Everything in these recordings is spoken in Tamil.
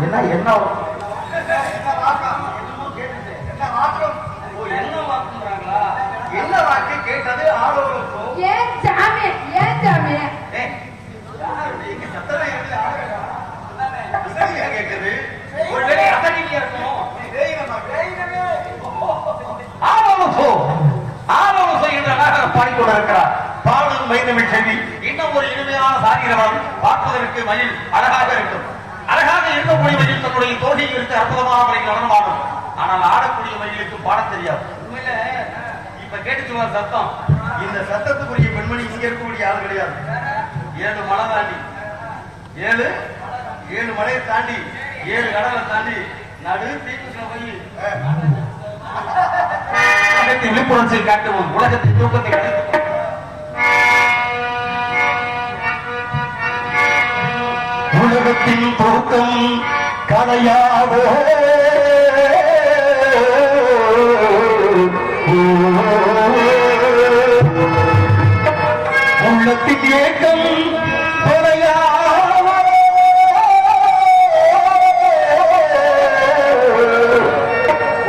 என்ன என்ன என்ன வாக்கு கேட்டது ஆளோருக்கும் ஏன் சாமி ஏன் சாமி கேட்குது ஒருவேளை அசனியா இருக்கும் ஆலோசோ ஆலோசோ என்ற நாகர் பாடிக்கொண்டிருக்கிறார் பாடும் மைந்தமிழ் செல்வி இன்னும் ஒரு இனிமையான சாகிரவன் பார்ப்பதற்கு மயில் அழகாக இருக்கும் அழகாக இருக்கக்கூடிய மயில் தன்னுடைய தோகையை எடுத்து அற்புதமான முறையில் நடனமாடும் ஆனால் ஆடக்கூடிய மயிலுக்கு பாட தெரியாது உண்மையில இப்ப கேட்டுச்சுவா சத்தம் இந்த சத்தத்துக்குரிய பெண்மணி இங்க இருக்கக்கூடிய ஆள் கிடையாது 7 மலை தாண்டி 7 மலையை தாண்டி 7 கடலை தாண்டி நடு தீக்குள்ள போய் விழிப்புணர்ச்சியை காட்டுவோம் உலகத்தின் தூக்கத்தை கழித்து உலகத்தின் தூக்கம் கலையாதோ உள்ளத்தின் ஏக்கம் தொலையாதோ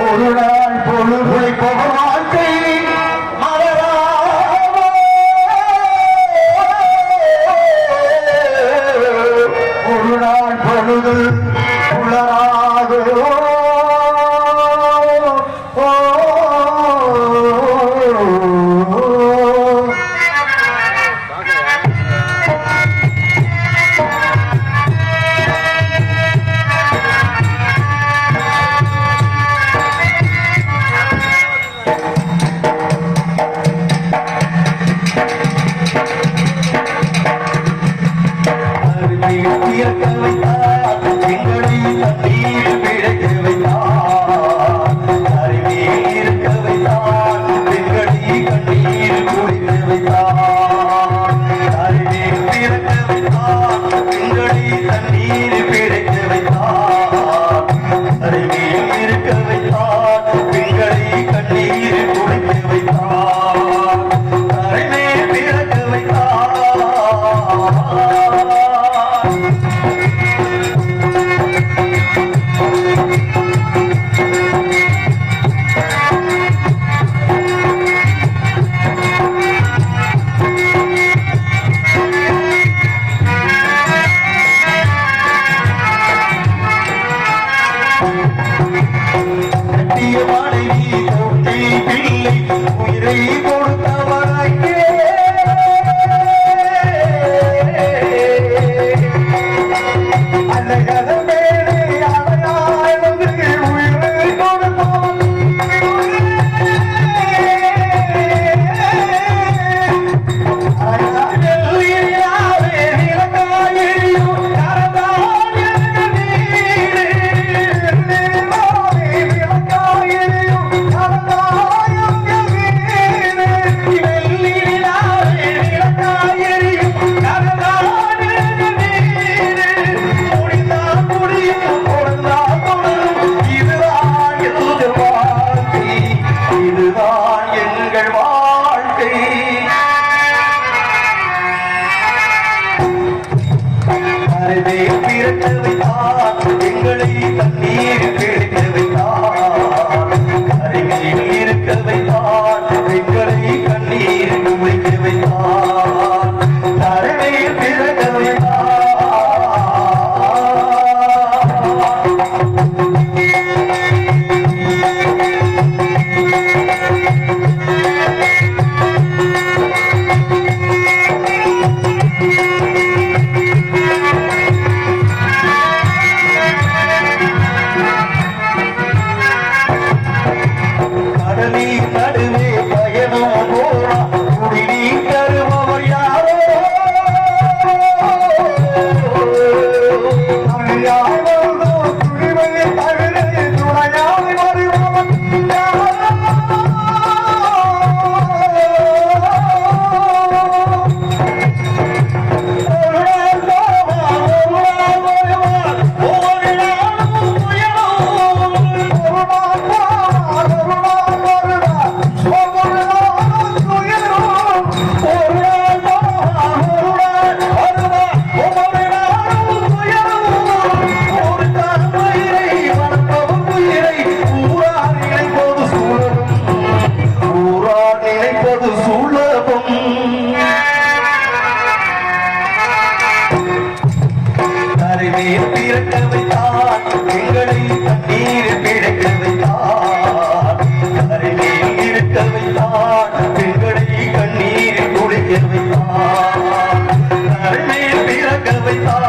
ஒரு நாள் பொழுதுகளை போக வாழ்க்கை ஒரு நாள் பொழுது உளராதோ சுலபம் கரைமேல் பிறக்க வைத்தான் எங்களை தண்ணீர் பிழைக்க வைத்தான் கரைமேல் இருக்க வைத்தான் எங்களை கண்ணீர் குளிக்க வைத்தான் கரைமேல் பிறக்க வைத்தான்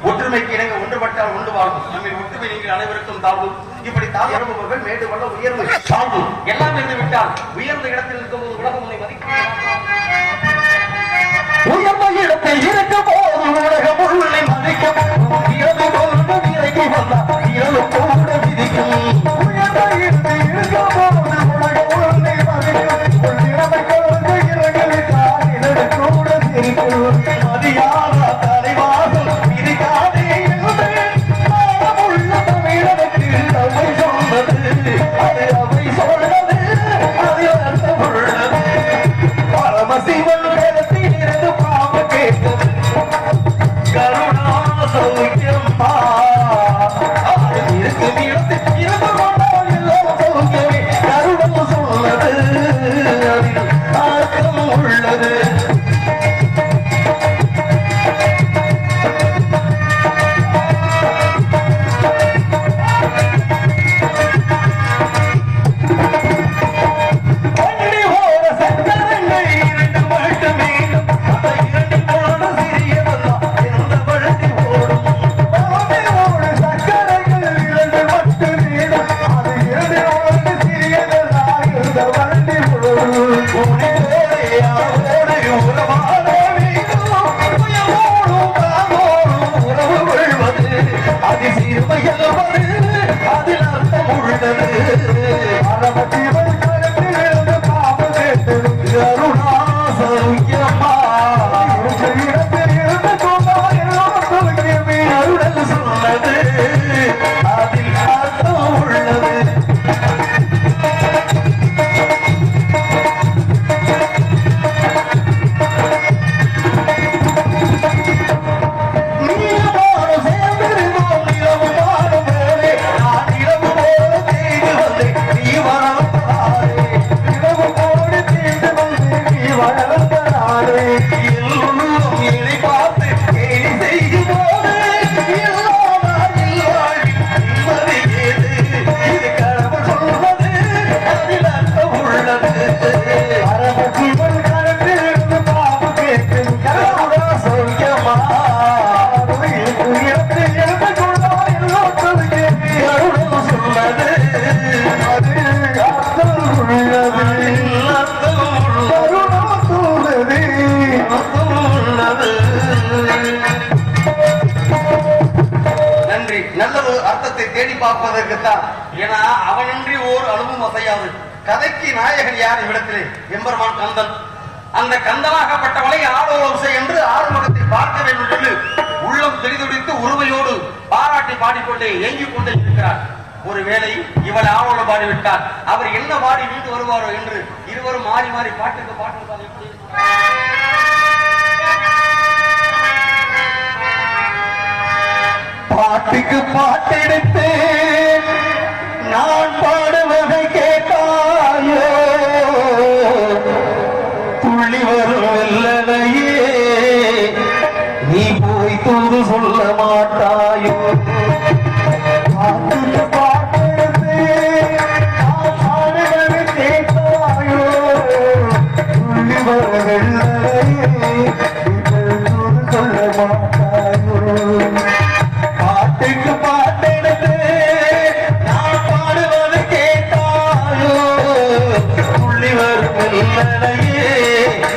ஒற்றுமைக்கு இணங்க ஒன்றுபட்டால் ஒன்று வாழ்வும் நம்மில் ஒற்றுமை நீங்கள் அனைவருக்கும் தாழ்வும் இப்படி தாழ்வுபவர்கள் மேடு வல்ல உயர்வு தாழ்வு எல்லாம் இருந்து விட்டால் உயர்ந்த இடத்தில் இருக்கும்போது உலகம் உன்னை மதிக்கும் உயர்ந்த இடத்தில் இருக்கும் போது உலகம் உள்ளே மதிக்கும் இரவு கொண்டு விலகி வந்தால் இரவு கூட விதிக்கும் உயர்ந்த இடத்தில் இருக்கும் போது உலகம் உள்ளே மதிக்கும் இரவு கொண்டு இறங்கி விட்டால் இரவு கூட சிரிக்கும் மதியாத தலைவாசல் விதிக்காதே என்று உள்ள தமிழனுக்கு அவை சொன்னது அது அவை சொன்னது அது அர்த்தம் உள்ளது பரமசிவன் வேதத்தில் இருந்து பாம்பு கேட்டது கருணா சௌக்கியம்மா இருக்கும் இடத்தில் இருந்து கொண்டால் எல்லாம் சௌக்கியமே கருணம் சொன்னது அதில் அர்த்தம் உள்ளது நன்றி நல்ல ஒரு அர்த்தத்தை தேடி பார்ப்பதற்குத்தான் ஏன்னா அவனின்றி ஓர் அளவும் அசையாது கதைக்கு நாயகன் யார் இவ்விடத்திலே எம்பெருமான் கந்தன் அந்த கந்தனாகப்பட்டவளை ஆடோசை என்று ஆறுமுகத்தை பார்க்க வேண்டும் என்று உள்ளம் தெரிதுடித்து உரிமையோடு பாராட்டி பாடிக்கொண்டே ஏங்கிக் கொண்டே இருக்கிறார் ஒருவேளை இவளை ஆவோலம் பாடிவிட்டார் அவர் என்ன பாடி வீட்டு வருவாரோ என்று இருவரும் மாறி மாறி பாட்டுக்கு பாட்டு எப்படி பாட்டுக்கு பாட்டெடுத்து நான் பாடுவதை கேட்டாயோ துள்ளி வரும் வெள்ளனையே நீ போய் தூது சொல்ல மாட்டாயோ பாட்டுக்கு பாட்டெடுத்து நான் பாடுவதை கேட்டாயோ துள்ளி வரும் வெள்ளனையே நீ போய் தூது சொல்ல மாட்டாயோ பாட்டுக்கு பாட்டெடுத்து நான் பாடுவது கேட்டாயோ புள்ளி வரும் இல்லையே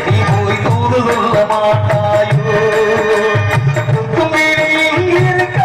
நீ போய் தூது சொல்ல மாட்டாயோ கும்பிடி இங்கிருக்க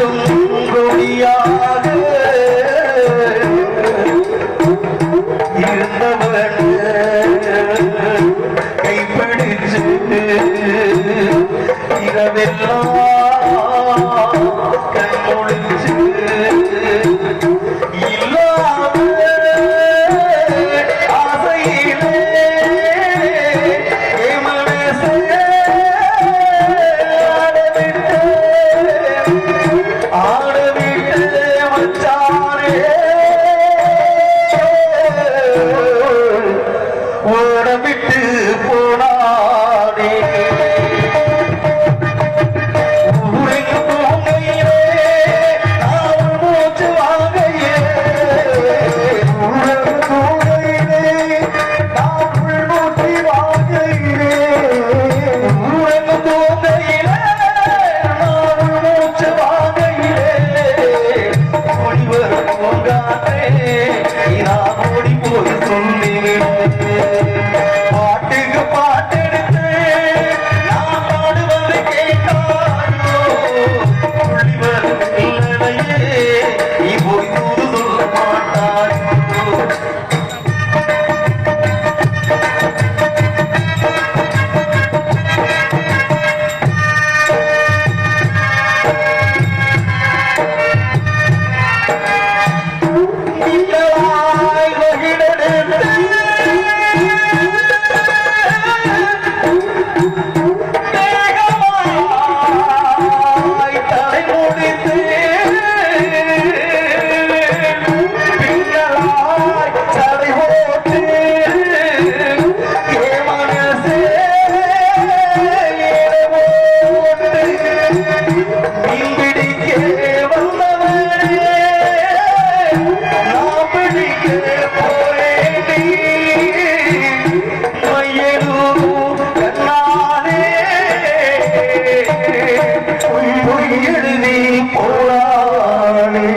கொஞ்சம் கொடியாக இருந்தவன் கைப்பிடிச்சு இரவெல்லாம் கண்மொழிச்சு இல்லாம ஆசையிலே மனசே ஆடவிட்டு வச்சாரே ஓடவிட்டு போனாரே ஊரைக்கு போகையிலே நான் மூச்சு வாங்கையே ஊரைக்கு போகையிலே நான் மூச்சு வாங்கையிலே ஊரைக்கு போகையிலே நான் மூச்சு வாங்கையிலே ஓடி வரும் பூங்காற்றே நான் ஓடி போய் சொல்லிவிட்டேன் பாட்டுக்கு பாட்டெடுத்து நான் பாடுவதை கேட்டாயோ துள்ளி வரும் இல்லையே நீ போய் தூது சொல்ல மாட்டாயோ நீங்களாய் வகிடெடுத்து மேகமாய் தலை முடித்து பிங்களாய் தலை போட்டு மனசே போட்டு மீன் பிடிக்க வந்தவரே நான் பிடிக்க போரேடி மையெழுதும் கண்ணாலே பொய் எழுதி போராளே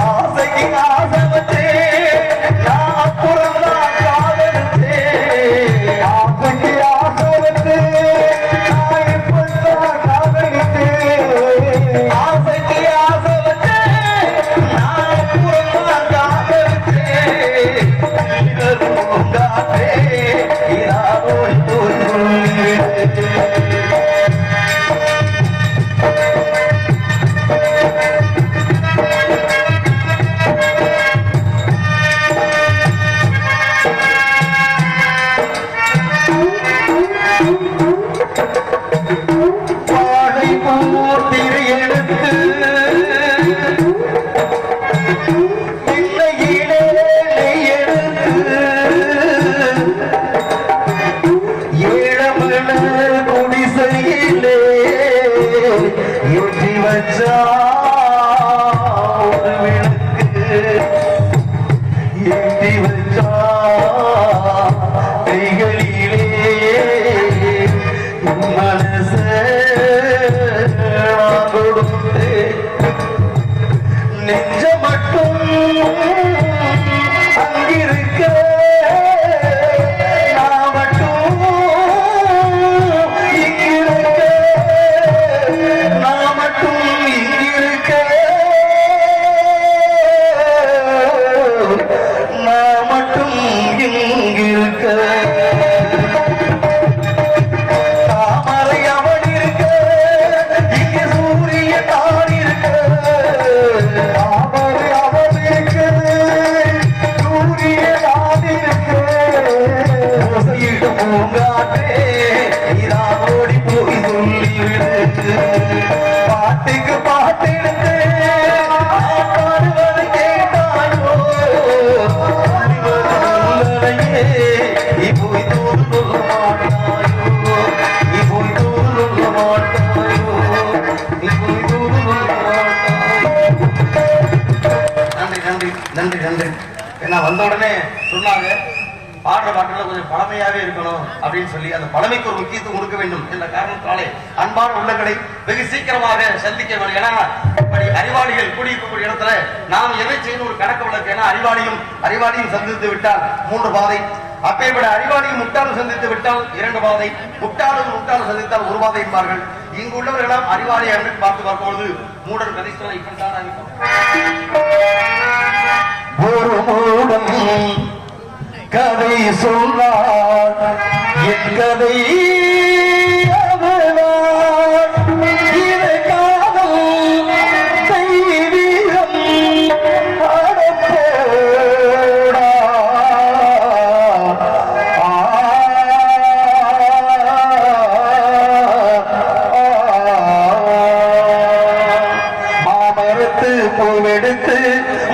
ஆசைக்கு ஆசை வச்சே நான் புறந்தான் காதலிச்சே ஆசைக்கு ஆசை வச்சே நான் இப்பதான் காதலிச்சே ஆசைக்கு ஆசை வச்சே நான் புறந்தான் காதலிச்சே இதரும் உண்டாற்றே இதாவோய் போய் சொல்லிவிட்டே வாழை பூத்திரை எடுத்து இல்லையிலே நெய் எடுத்து ஏழமல குடிசையிலே ஏற்றி வச்சா ஒரு விளக்கு ஏற்றி வச்சா கைகளிலே மனசே நான் கொடுத்து நெஞ்ச மட்டும் அங்கிருக்க நான் மட்டும் இங்கிருக்க நான் மட்டும் இங்கிருக்க நான் மட்டும் இங்கிருக்க தாமரை அவன் இருக்க இங்கே சூரிய தான் இருக்க தாமரை அவன் இருக்க சூரிய தான் இருக்க ஓசையிட்டு பூங்காற்றே இதான் ஓடி போய் சொல்லிவிடு பாட்டுக்கு பாட்டெடுத்து நான் பாடுவதை கேட்டாயோ உள்ளதையே நீ போய் தூது சொல்ல மாட்டாயோ நீ போய் தூது சொல்ல மாட்டாயோ நீ போய் தூது சொல்ல மாட்டாயோ நன்றி நன்றி நன்றி நன்றி ஏன்னா வந்த உடனே சொன்னாங்க பாடுற பாட்டுல கொஞ்சம் பழமையாவே இருக்கணும் அப்படின்னு சொல்லி அந்த பழமைக்கு ஒரு முக்கியத்துவம் கொடுக்க வேண்டும் என்ற காரணத்தாலே அன்பான உள்ளங்களை வெகு சீக்கிரமாக சந்திக்க வேண்டும். ஏன்னா இப்படி அறிவாளிகள் கூடியிருக்கக்கூடிய இடத்துல நாம் எதை செய்யணும் ஒரு கணக்கு வழக்கு. ஏன்னா அறிவாளியும் சந்தித்து விட்டால் 3 பாதை, அப்பேற்பட அறிவாளியும் முட்டாளும் சந்தித்து விட்டால் 2 பாதை, முட்டாளும் சந்தித்தால் 1 பாதை என்பார்கள். இங்கு உள்ளவர்களெல்லாம் அறிவாளி என்று பார்க்கும்போது மூடர் கனிஷ்டன் இப்படித்தான் ஒரு மூடன் கதை சொன்னார் என் கதை பூவெடுத்து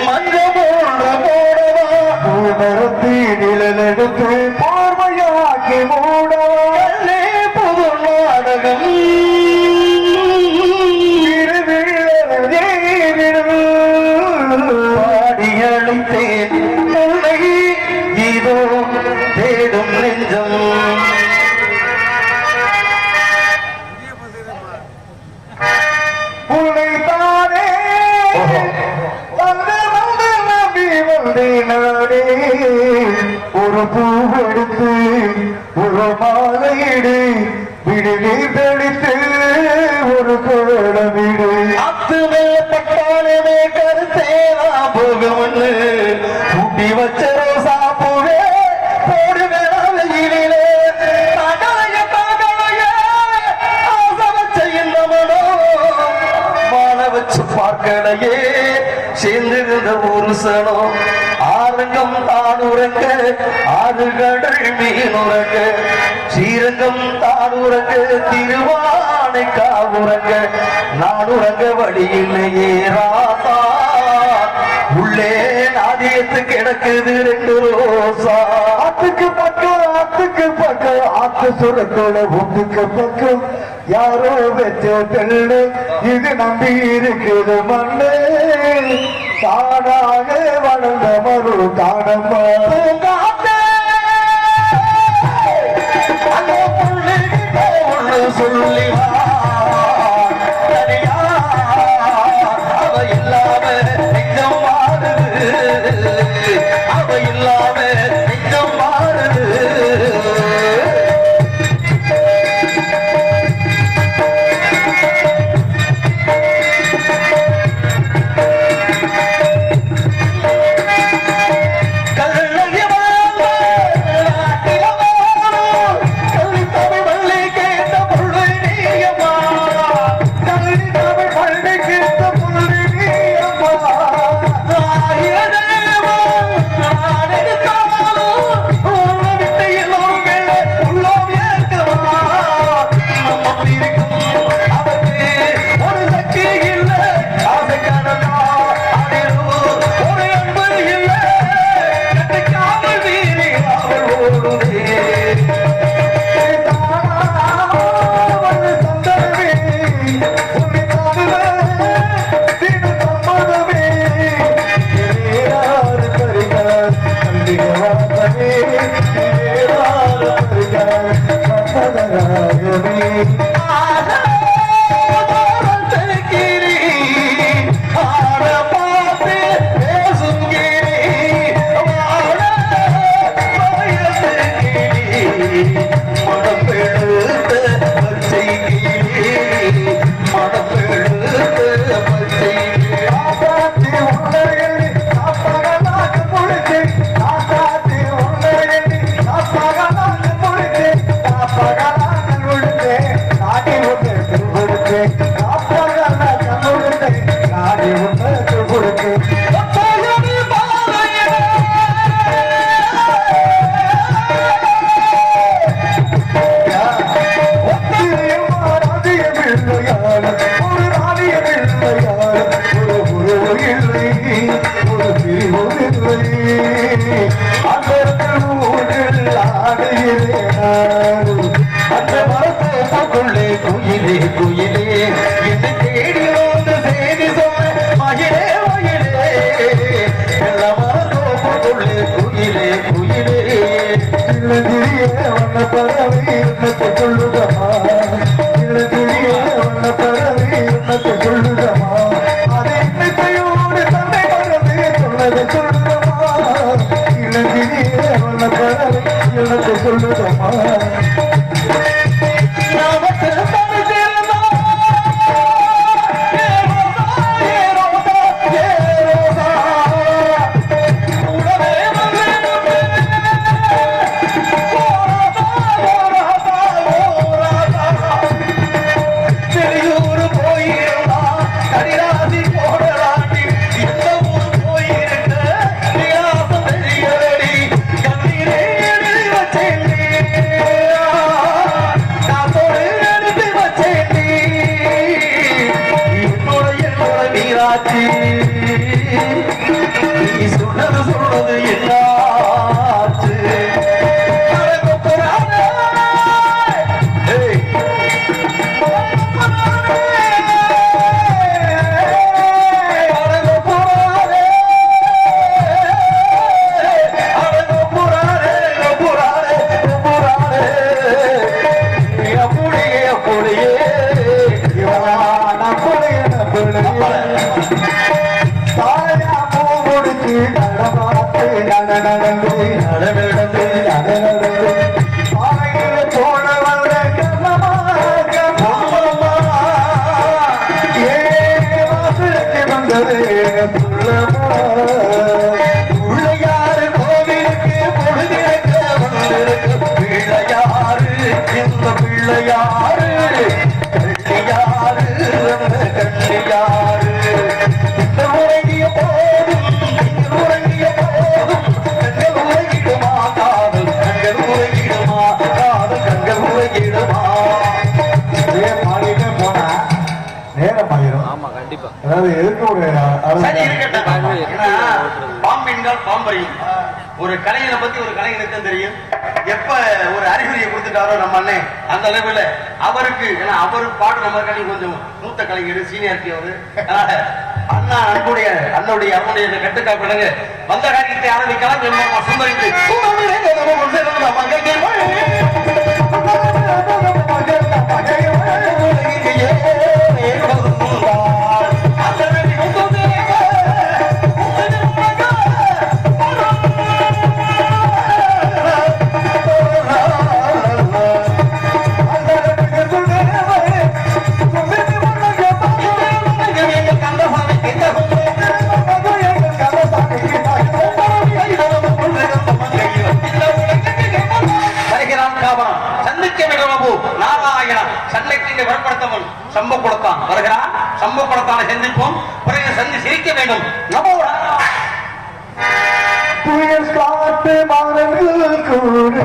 மஞ்சமோடு போடவா பூமரத்தி நிழலெடுத்து பார்வையாக்கி மூடவாலே புது நாடகம் பாடி அழைத்தேன் உன்னை இதோ தேடும் நெஞ்சம் ஒரு பூவெடுத்து ஒரு மாலையிடு விடுவி தெளித்து ஒரு கோலமிடு அத்து மேற்பட்டாலுமே கருத்தேவா போகமன்னு கூட்டி வச்ச ரோசா பூவே போடு வேலையிலே ஆசை வச்ச என்னமனோ மாலை வச்சு பார்க்கலையே சேர்ந்திருந்த ஒரு சனம் ஆரங்கம் தானுறங்க ஆறு கடல் மீனுறங்க ஸ்ரீரங்கம் தானுறங்க திருவானை காவுறங்க நானுறங்க வழியிலேயே ராசா உள்ளே நாதியத்து கிடக்குது ரெண்டு ரோசா ஆத்துக்கு பக்கம் ஆத்து சுரத்தோட ஒப்புக்கு பக்கம் யாரோ வச்ச தெள்ளு இது நம்பி இருக்குது மண்ணு தானாக வளர்ந்த மறு தானம்மா சொல்லி அவ இல்லாம நெஞ்சம் மாறுது அவ இல்லாம நெஞ்சம் மாறுது குயிலே குயிலே என்னை தேடி வந்து செய்தி சொன்ன மகிழே மகிழே எல்லமாறே குயிலே குயிலே இளகிரியே வண்ண பறவை என்னத்தை சொல்லுதமா இளகிரியே வண்ண பறவை என்னாச்சு நீ சொன்னது சொன்னது என்னாச்சு உள்ளையாறு கோவிலுக்கு பொழுதிருக்க வந்திருக்கு பிள்ளையாறு இந்த பிள்ளையாறு கள்ளியாறு கள்ளியாறு உறங்கிய போதும் உறங்கிய போதும் கண்கள் உறங்கிடுமா காதல் கண்கள் உறங்கிடுமா காதல் கண்கள் உறங்கிடுமா பாடிட்டு போனா நேரம் ஆயிரும். ஆமா கண்டிப்பா. அதாவது எதுக்கு ஒரு சரி இருக்கட்டும். ஏன்னா பாம்பின்கள் பாம்பறியும். ஒரு கலைஞனை பத்தி ஒரு கலைஞனுக்கு தெரியும். எப்ப ஒரு அறிகுறியை கொடுத்துட்டாரோ நம்ம அண்ணன் அந்த அளவுல அவருக்கு ஏன்னா அவரு பாடு நம்ம கலை கொஞ்சம் மூத்த கலைஞர் சீனியாரிட்டி அவரு அண்ணா அன்புடைய அண்ணனுடைய அவனுடைய கட்டுக்காப்பிடுங்க வந்த காரியத்தை ஆரம்பிக்கலாம் சுந்தரிக்கு சம்பவப்படுத்தான் வருகிறான் சம்பவப்படுத்தான சந்திப்போம் பிறகு சந்தி சிரிக்க வேண்டும் புயல் காத்து மரங்கள் கூடு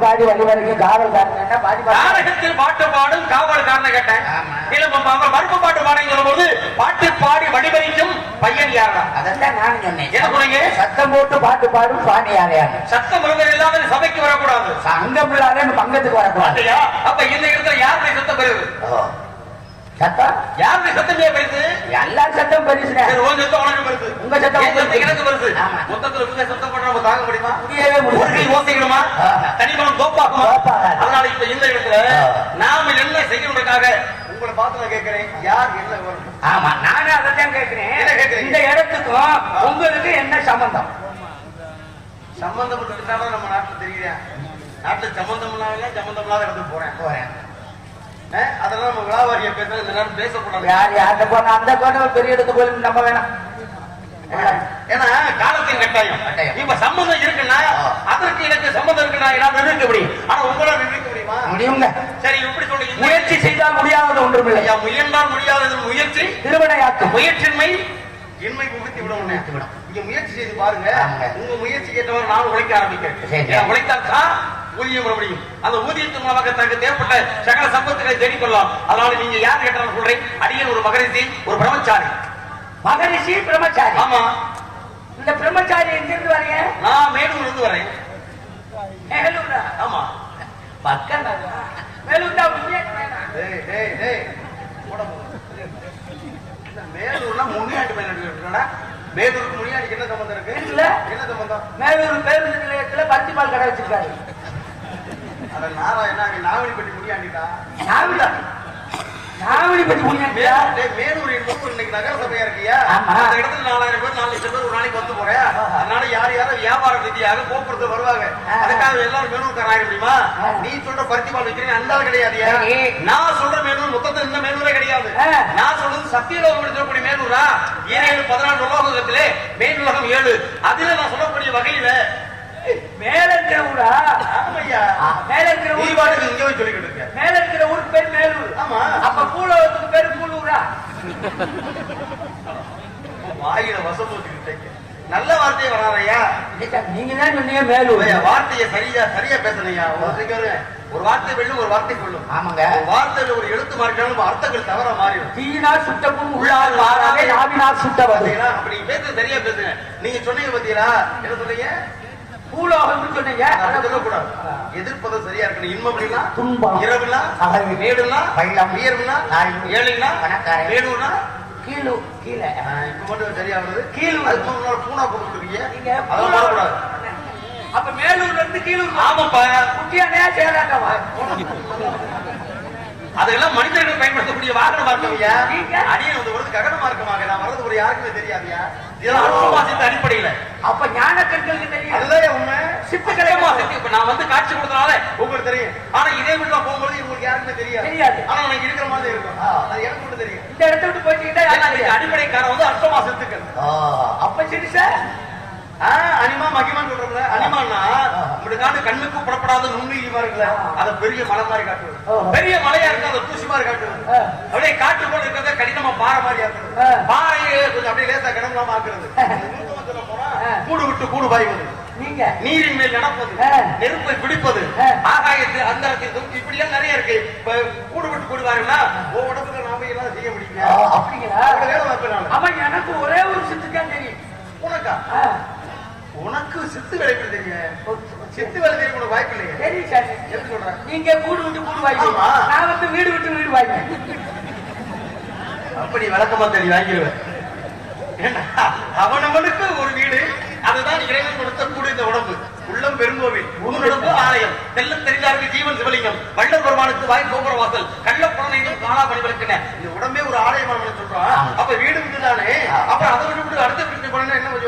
பாடி வழி வரைக்கும் காவல் நாடகத்தில் பாட்டு பாடும் காவல் காரணம் கேட்டேன். மறுப்பு பாட்டு பாடம் சொல்லும்போது பாட்டு பாடி வழிவரிக்கும் பையன் யாரா? அதான் நான் சொன்னேன். என்ன சொன்னீங்க? சத்தம் போட்டு பாட்டு பாடும் சுவாமி யாரையாங்க? சத்தம் ஒழுங்கு இல்லாத சபைக்கு வரக்கூடாது, சங்கம் இல்லாத பங்கத்துக்கு வரக்கூடாது. அப்ப இந்த இடத்துல யாருடைய சத்தம் பெறுது? சத்தம் யாருடைய சத்தமே பெருசு? எல்லாரும் சத்தம் பெருசு. சத்தம் உனக்கு பெருசு, உங்க சத்தம் எனக்கு பெருசு. மொத்தத்துல உங்க சத்தம் பண்ண நம்ம தாங்க முடியுமா? முடியவே முடியாது. யோசிக்கணுமா? தனிமனம் தோப்பாகுமா? அதனால இப்ப இந்த இடத்துல நாம என்ன செய்யணுக்காக உங்களை பார்த்து நான் கேட்கிறேன், யார் என்ன வரும்? ஆமா, நானும் அதைத்தான் கேட்கிறேன். இந்த இடத்துக்கும் உங்களுக்கு என்ன சம்பந்தம்? சம்பந்தம் இருந்தாலும் நம்ம நாட்டுல தெரியுதா? நாட்டுல சம்பந்தம் இல்லாத சம்பந்தம் இல்லாத இடத்துக்கு போறேன். அதெல்லாம் நம்ம விழாவாரிய பேச இந்த நேரம் பேசக்கூடாது. யார் யார்கிட்ட போனா அந்த கோட்டை பெரிய இடத்து போய் நம்ம வேணாம். ஏன்னா காலத்தின் கட்டாயம். இப்ப சம்பந்தம் இருக்குன்னா அதற்கு எனக்கு சம்பந்தம் இருக்குன்னா எல்லாம் நிர்ணயிக்க முடியும். ஆனா உங்களால நிர்ணயிக்க முடியுமா? முடியுங்க. சரி, இப்படி சொல்றீங்க. முயற்சி செய்தால் முடியாதது ஒன்றுமில்லை. முயன்றால் முடியாதது முயற்சி திருவினையாக்கும். முயற்சின்மை இன்மை புகுத்தி விடும். நீங்க முயற்சி செய்து பாருங்க. உங்க முயற்சி கேட்டவர் நான் உழைக்க ஆரம்பிக்கிறேன். உழைத்தால் தான் ஊதியம் வர முடியும். அந்த ஊதியத்தின் மூலமாக தனக்கு தேவைப்பட்ட சகல சம்பத்துகளை தேடிக்கொள்ளலாம். அதனால நீங்க யார் கேட்டாலும் சொல்றேன், அடியன் ஒரு மகரிஷி, ஒரு பிரம்மச்சாரி. மகரிஷி பிரம்மச்சாரி? ஆமா. இந்த பிரம்மச்சாரி எங்க இருந்து வரீங்க? நான் மேலூர்ல இருந்து வரேன். மேலூரா? ஆமா. பக்கம் மேலூர் தான். மேலூர்னா முனியாண்டி மேல மேலூருக்கு முனியாண்டிக்கு என்ன சம்பந்தம் இருக்கு? இல்ல, என்ன சம்பந்தம்? மேலூர் பேருந்து நிலையத்துல பருத்தி பால் கடை வச்சிருக்காரு. அத நாராயணா நாவலிப்பட்டி முனியாண்டிதான். நாவலா நாவடி பத்தி புரியா மேலூர் என்பது இன்னைக்கு நகர சபையா இருக்கியா ஆமா. அந்த இடத்துல 4000 பேர் 4 லட்சம் பேர் ஒரு நாளைக்கு வந்து போறேன். அதனால யார் யாரும் வியாபார ரீதியாக போக்குவரத்து வருவாங்க. அதுக்காக எல்லாரும் மேலூர்காரன் ஆக முடியுமா? நீ சொல்ற பருத்தி பால் வைக்கிறேன் அந்த ஆள் கிடையாதுயா. நான் சொல்ற மேலூர் மொத்தத்தில் இந்த மேலூரே கிடையாது. நான் சொல்றது சத்தியலோகம் சொல்லக்கூடிய மேலூரா 7-14 உலோகத்திலே மேலுலகம் 7. அதுல நான் சொல்லக்கூடிய வகையில மேல இருக்கிற ஊரா? ஆமையா மேல இருக்கிற நீ ஊர் பாட்டுக்கு இங்கே போய் சொல்லிக்கிட்டு இருக்க. மேல இருக்கிற ஊருக்கு பேர் மேலூர். ஆமா. அப்ப பூலோகத்துக்கு பேரு பூலூரா? வாயில வசம் போட்டுக்கிட்டு நல்ல வார்த்தையை வராதையா. நீங்க தான் சொன்னீங்க மேலூர். வார்த்தையை சரியா பேசணையா. ஒரு வார்த்தை வெல்லும் ஒரு வார்த்தை கொள்ளும். ஆமாங்க. ஒரு வார்த்தையில ஒரு எழுத்து மாறினாலும் அர்த்தங்கள் தவற மாறிடும். தீயினால் சுட்டப்பும் உள்ளால் மாறாவே நாவினால் சுட்டவது. அப்படி நீங்க பேசுறது சரியா பேசுங்க. நீங்க சொன்னீங்க பாத்தீங்களா? என்ன சொன்னீங்க? பூலோகம் சொன்னீங்க. சொல்லக்கூடாது. எதிர்ப்பதும் சரியா இருக்கணும். இன்பம் அப்படின்னா துன்பம், இரவுனா அகல், மேடுனா பள்ளம், உயர்வுனா ஏழைனா பணக்காரன், மேடூர்னா கீழு கீழே. இப்ப மட்டும் சரியா வருது. கீழ் அதுக்கு முன்னாடி பூனா போட்டுருக்கீங்க. நீங்க அதெல்லாம் வரக்கூடாது. அப்ப மேலூர்ல இருந்து கீழூர். ஆமாப்பா. குட்டியானே சேராட்டவா? அதெல்லாம் மனிதர்கள் பயன்படுத்தக்கூடிய வாகன மார்க்கம்யா. நீங்க? அடியே வந்து வருது ககன மார்க்கமாக. நான் வர்றது ஒரு யாருக்குமே தெரியாதியா. இதெல்லாம் அர்த்தமாசித்த அடிப்படையில. அப்ப ஞான கண்களுக்கு தெரியும். அதுதான் உண்மை. சித்துக்களை இப்ப நான் வந்து காட்சி கொடுத்தனால உங்களுக்கு தெரியும். ஆனா இதே வீட்டுல போகும்போது உங்களுக்கு யாருக்குமே தெரியாது. தெரியாது. ஆனா எனக்கு இருக்கிற மாதிரி இருக்கும். அது எனக்கு மட்டும் தெரியும். இந்த இடத்த விட்டு போயிட்டீங்கன்னா அடிப்படைக்காரன் வந்து அர்த்தமா சித்துக்கள். அப்ப சரி சார். அனிமா மகிமான்னு சொல்றோம்ல. அனிமான்னா இப்படி காட்டு கண்ணுக்கு புறப்படாத நுண்ணுயிரிமா இருக்குல்ல, அத பெரிய மலை மாதிரி காட்டுவது. பெரிய மலையா இருக்கு அதை தூசி மாதிரி காட்டுவது. அப்படியே காட்டு போல இருக்கிறத கடினமா பாறை மாதிரி ஆக்குறது. பாறையே கொஞ்சம் அப்படியே லேசா கிடங்கலாமா ஆக்குறது. சொல்ல போனா கூடு விட்டு கூடு பாய்வது, நீங்க நீரின் மேல் நடப்பது, நெருப்பை பிடிப்பது, ஆகாயத்து அந்தரத்தில் தூக்கி இப்படி எல்லாம் நிறைய இருக்கு. இப்ப கூடு விட்டு கூடு பாருங்கன்னா உடம்புல நாம எல்லாம் செய்ய முடியுங்க. அப்படிங்களா? வேலை பார்ப்பேன். ஆமா, எனக்கு ஒரே ஒரு சித்துக்கான் தெரியும். உனக்கா? உனக்கு சித்து வேலை தெரியும். சித்து வேலை தெரியும் உனக்கு வாய்ப்பு இல்லையா? சரி சார். எப்படி சொல்ற? நீங்க கூடு விட்டு கூடு வாங்க, நான் வந்து வீடு விட்டு வீடு வாங்க. அப்படி விளக்கமா தெரிய வாங்கிடுவேன். அவனவனுக்கு ஒரு வீடு, அதுதான் இறைவன் கொடுத்த கூடு. இந்த உடம்பு உள்ளம் பெருங்கோவில், உடம்பு ஆலயம், தெல்லம் தெரிந்தாருக்கு ஜீவன் சிவலிங்கம், வள்ளல் பெருமானுக்கு வாய் கோபுர வாசல், கள்ளப்புறனையும் காணா பணிகளுக்கு இந்த உடம்பே ஒரு ஆலயம் சொல்றான். அப்ப வீடு விட்டுதானே. அப்புறம் அதை விட்டு அடுத்த வீட்டுக்கு போனா என்ன போகல.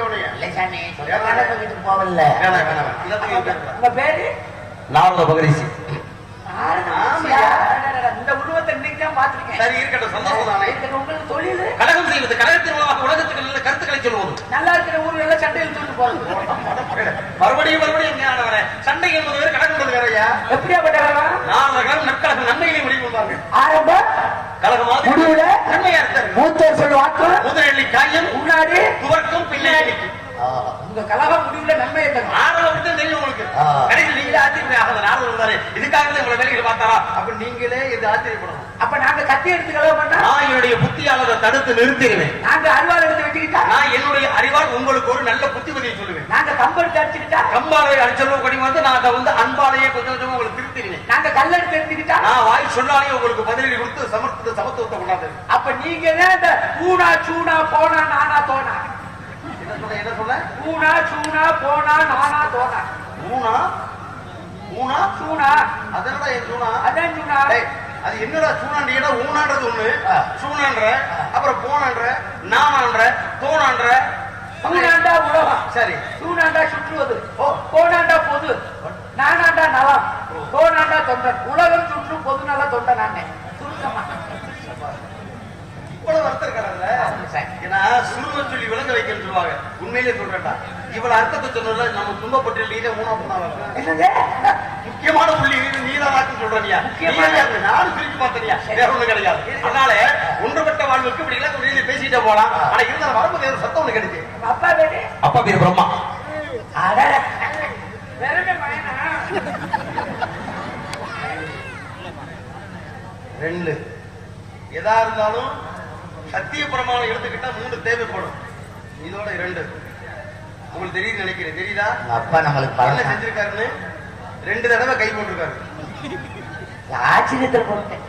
உங்க பேரு நாரத பகரிசி. இந்த உருவத்தை இன்னைக்கு தான் பாத்துருக்கேன். சரி, இருக்கட்டும், சந்தோஷம் தானே. உங்களுக்கு தொழில் கழகம் செய்வது, கழகத்தின் மூலமாக உலகத்துக்கு நல்ல கருத்துக்களை சொல்வது. நல்லா இருக்கிற ஊர்ல எல்லாம் சண்டையில் தூண்டு போறது. மறுபடியும் எங்க வர சண்டை என்பது வேறு, கழகம் வேறையா? எப்படியாப்பட்ட நாலு நற்கழகம் நன்மைகளை முடிவு கொண்டார்கள். ஆரம்ப கழகமாக முடிவுல நன்மையா இருக்காரு. மூத்தர் சொல்லுவாக்கு முதலி காயம் முன்னாடி துவர்க்கும் பின்னாடி. உங்க கழகம் முடிவுல நன்மை ஆரம்பம் தெரியும் உங்களுக்கு. கடைசியில் நீங்களே ஆச்சரியப்படாத நாள் இருந்தாரு. இதுக்காக உங்களை வேலைகளை பார்த்தாரா? அப்ப நீங்களே இது ஆச்சரியப்படணும். அப்ப நாங்க கத்தி எடுத்து கலவை பண்ணா நான் என்னுடைய புத்தியாளரை தடுத்து நிறுத்திடுவேன். நாங்க அறிவாள் எடுத்து வச்சுக்கிட்டா நான் என்னுடைய அறிவால் உங்களுக்கு ஒரு நல்ல புத்திமதியை சொல்லுவேன். நாங்க கம்பெடுத்து அடிச்சுக்கிட்டா கம்பாலை அடிச்சலும் கொடி வந்து நாங்க வந்து அன்பாலையே கொஞ்சம் கொஞ்சம் உங்களுக்கு திருத்திடுவேன். நாங்க கல் எடுத்து எடுத்துக்கிட்டா நான் வாய் சொன்னாலே உங்களுக்கு பதிலடி கொடுத்து சமத்துவத்தை கொண்டாது. அப்ப நீங்க இந்த பூனா சூனா போனா நானா தோனா என்ன சொன்ன? பூனா சூனா போனா நானா தோனா. பூனா பூனா சூனா அதனடா என் சூனா. அதான் சூனா. அது என்னடா சூனாண்டியடா? ஊனான்றது ஒண்ணு, சூனான்ற, அப்புறம் போனான்ற, நானான்ற, தோனான்ற. சூனாண்டா உலகம். சரி. சூனாண்டா சுற்றுவது, போனாண்டா பொது, நானாண்டா நலம், தோனாண்டா தொண்டன். உலகம் சுற்றும் பொது நல தொண்டன் நானே. சுருக்கமா இவ்வளவு அர்த்தம் இருக்காதுல்ல? ஏன்னா சுரும சொல்லி விளங்க வைக்கணும்னு சொல்லுவாங்க. உண்மையிலே சொல்றேன்டா, இவ்வளவு அர்த்தத்தை சொன்னதுல நம்ம துன்பப்பட்டு நீதான் மூணா முக்கியமான புள்ளி நீதான் சொல்றனியா. நானும் பிரிச்சு பார்த்தனியா, வேற ஒண்ணு கிடையாது. அதனால ஒன்றுபட்ட வாழ்வுக்கு இப்படி எல்லாம் வெளியில பேசிட்டே போலாம். ஆனா இருந்தாலும் வரும்போது ஒரு சத்தம் ஒண்ணு கிடைச்சு. அப்பா பேரு அப்பா பேர் பிரம்மா. ரெண்டு எதா இருந்தாலும் சத்திய பிரமாணம் எடுத்துக்கிட்டா 3 தேவைப்படும். இதோட 2 உங்களுக்கு தெரியுது நினைக்கிறேன். தெரியுதா? அப்பா நம்மளுக்கு என்ன செஞ்சிருக்காருன்னு 2 தடவை கை போட்டிருக்காரு. ஆச்சரியத்தை போட்டேன்.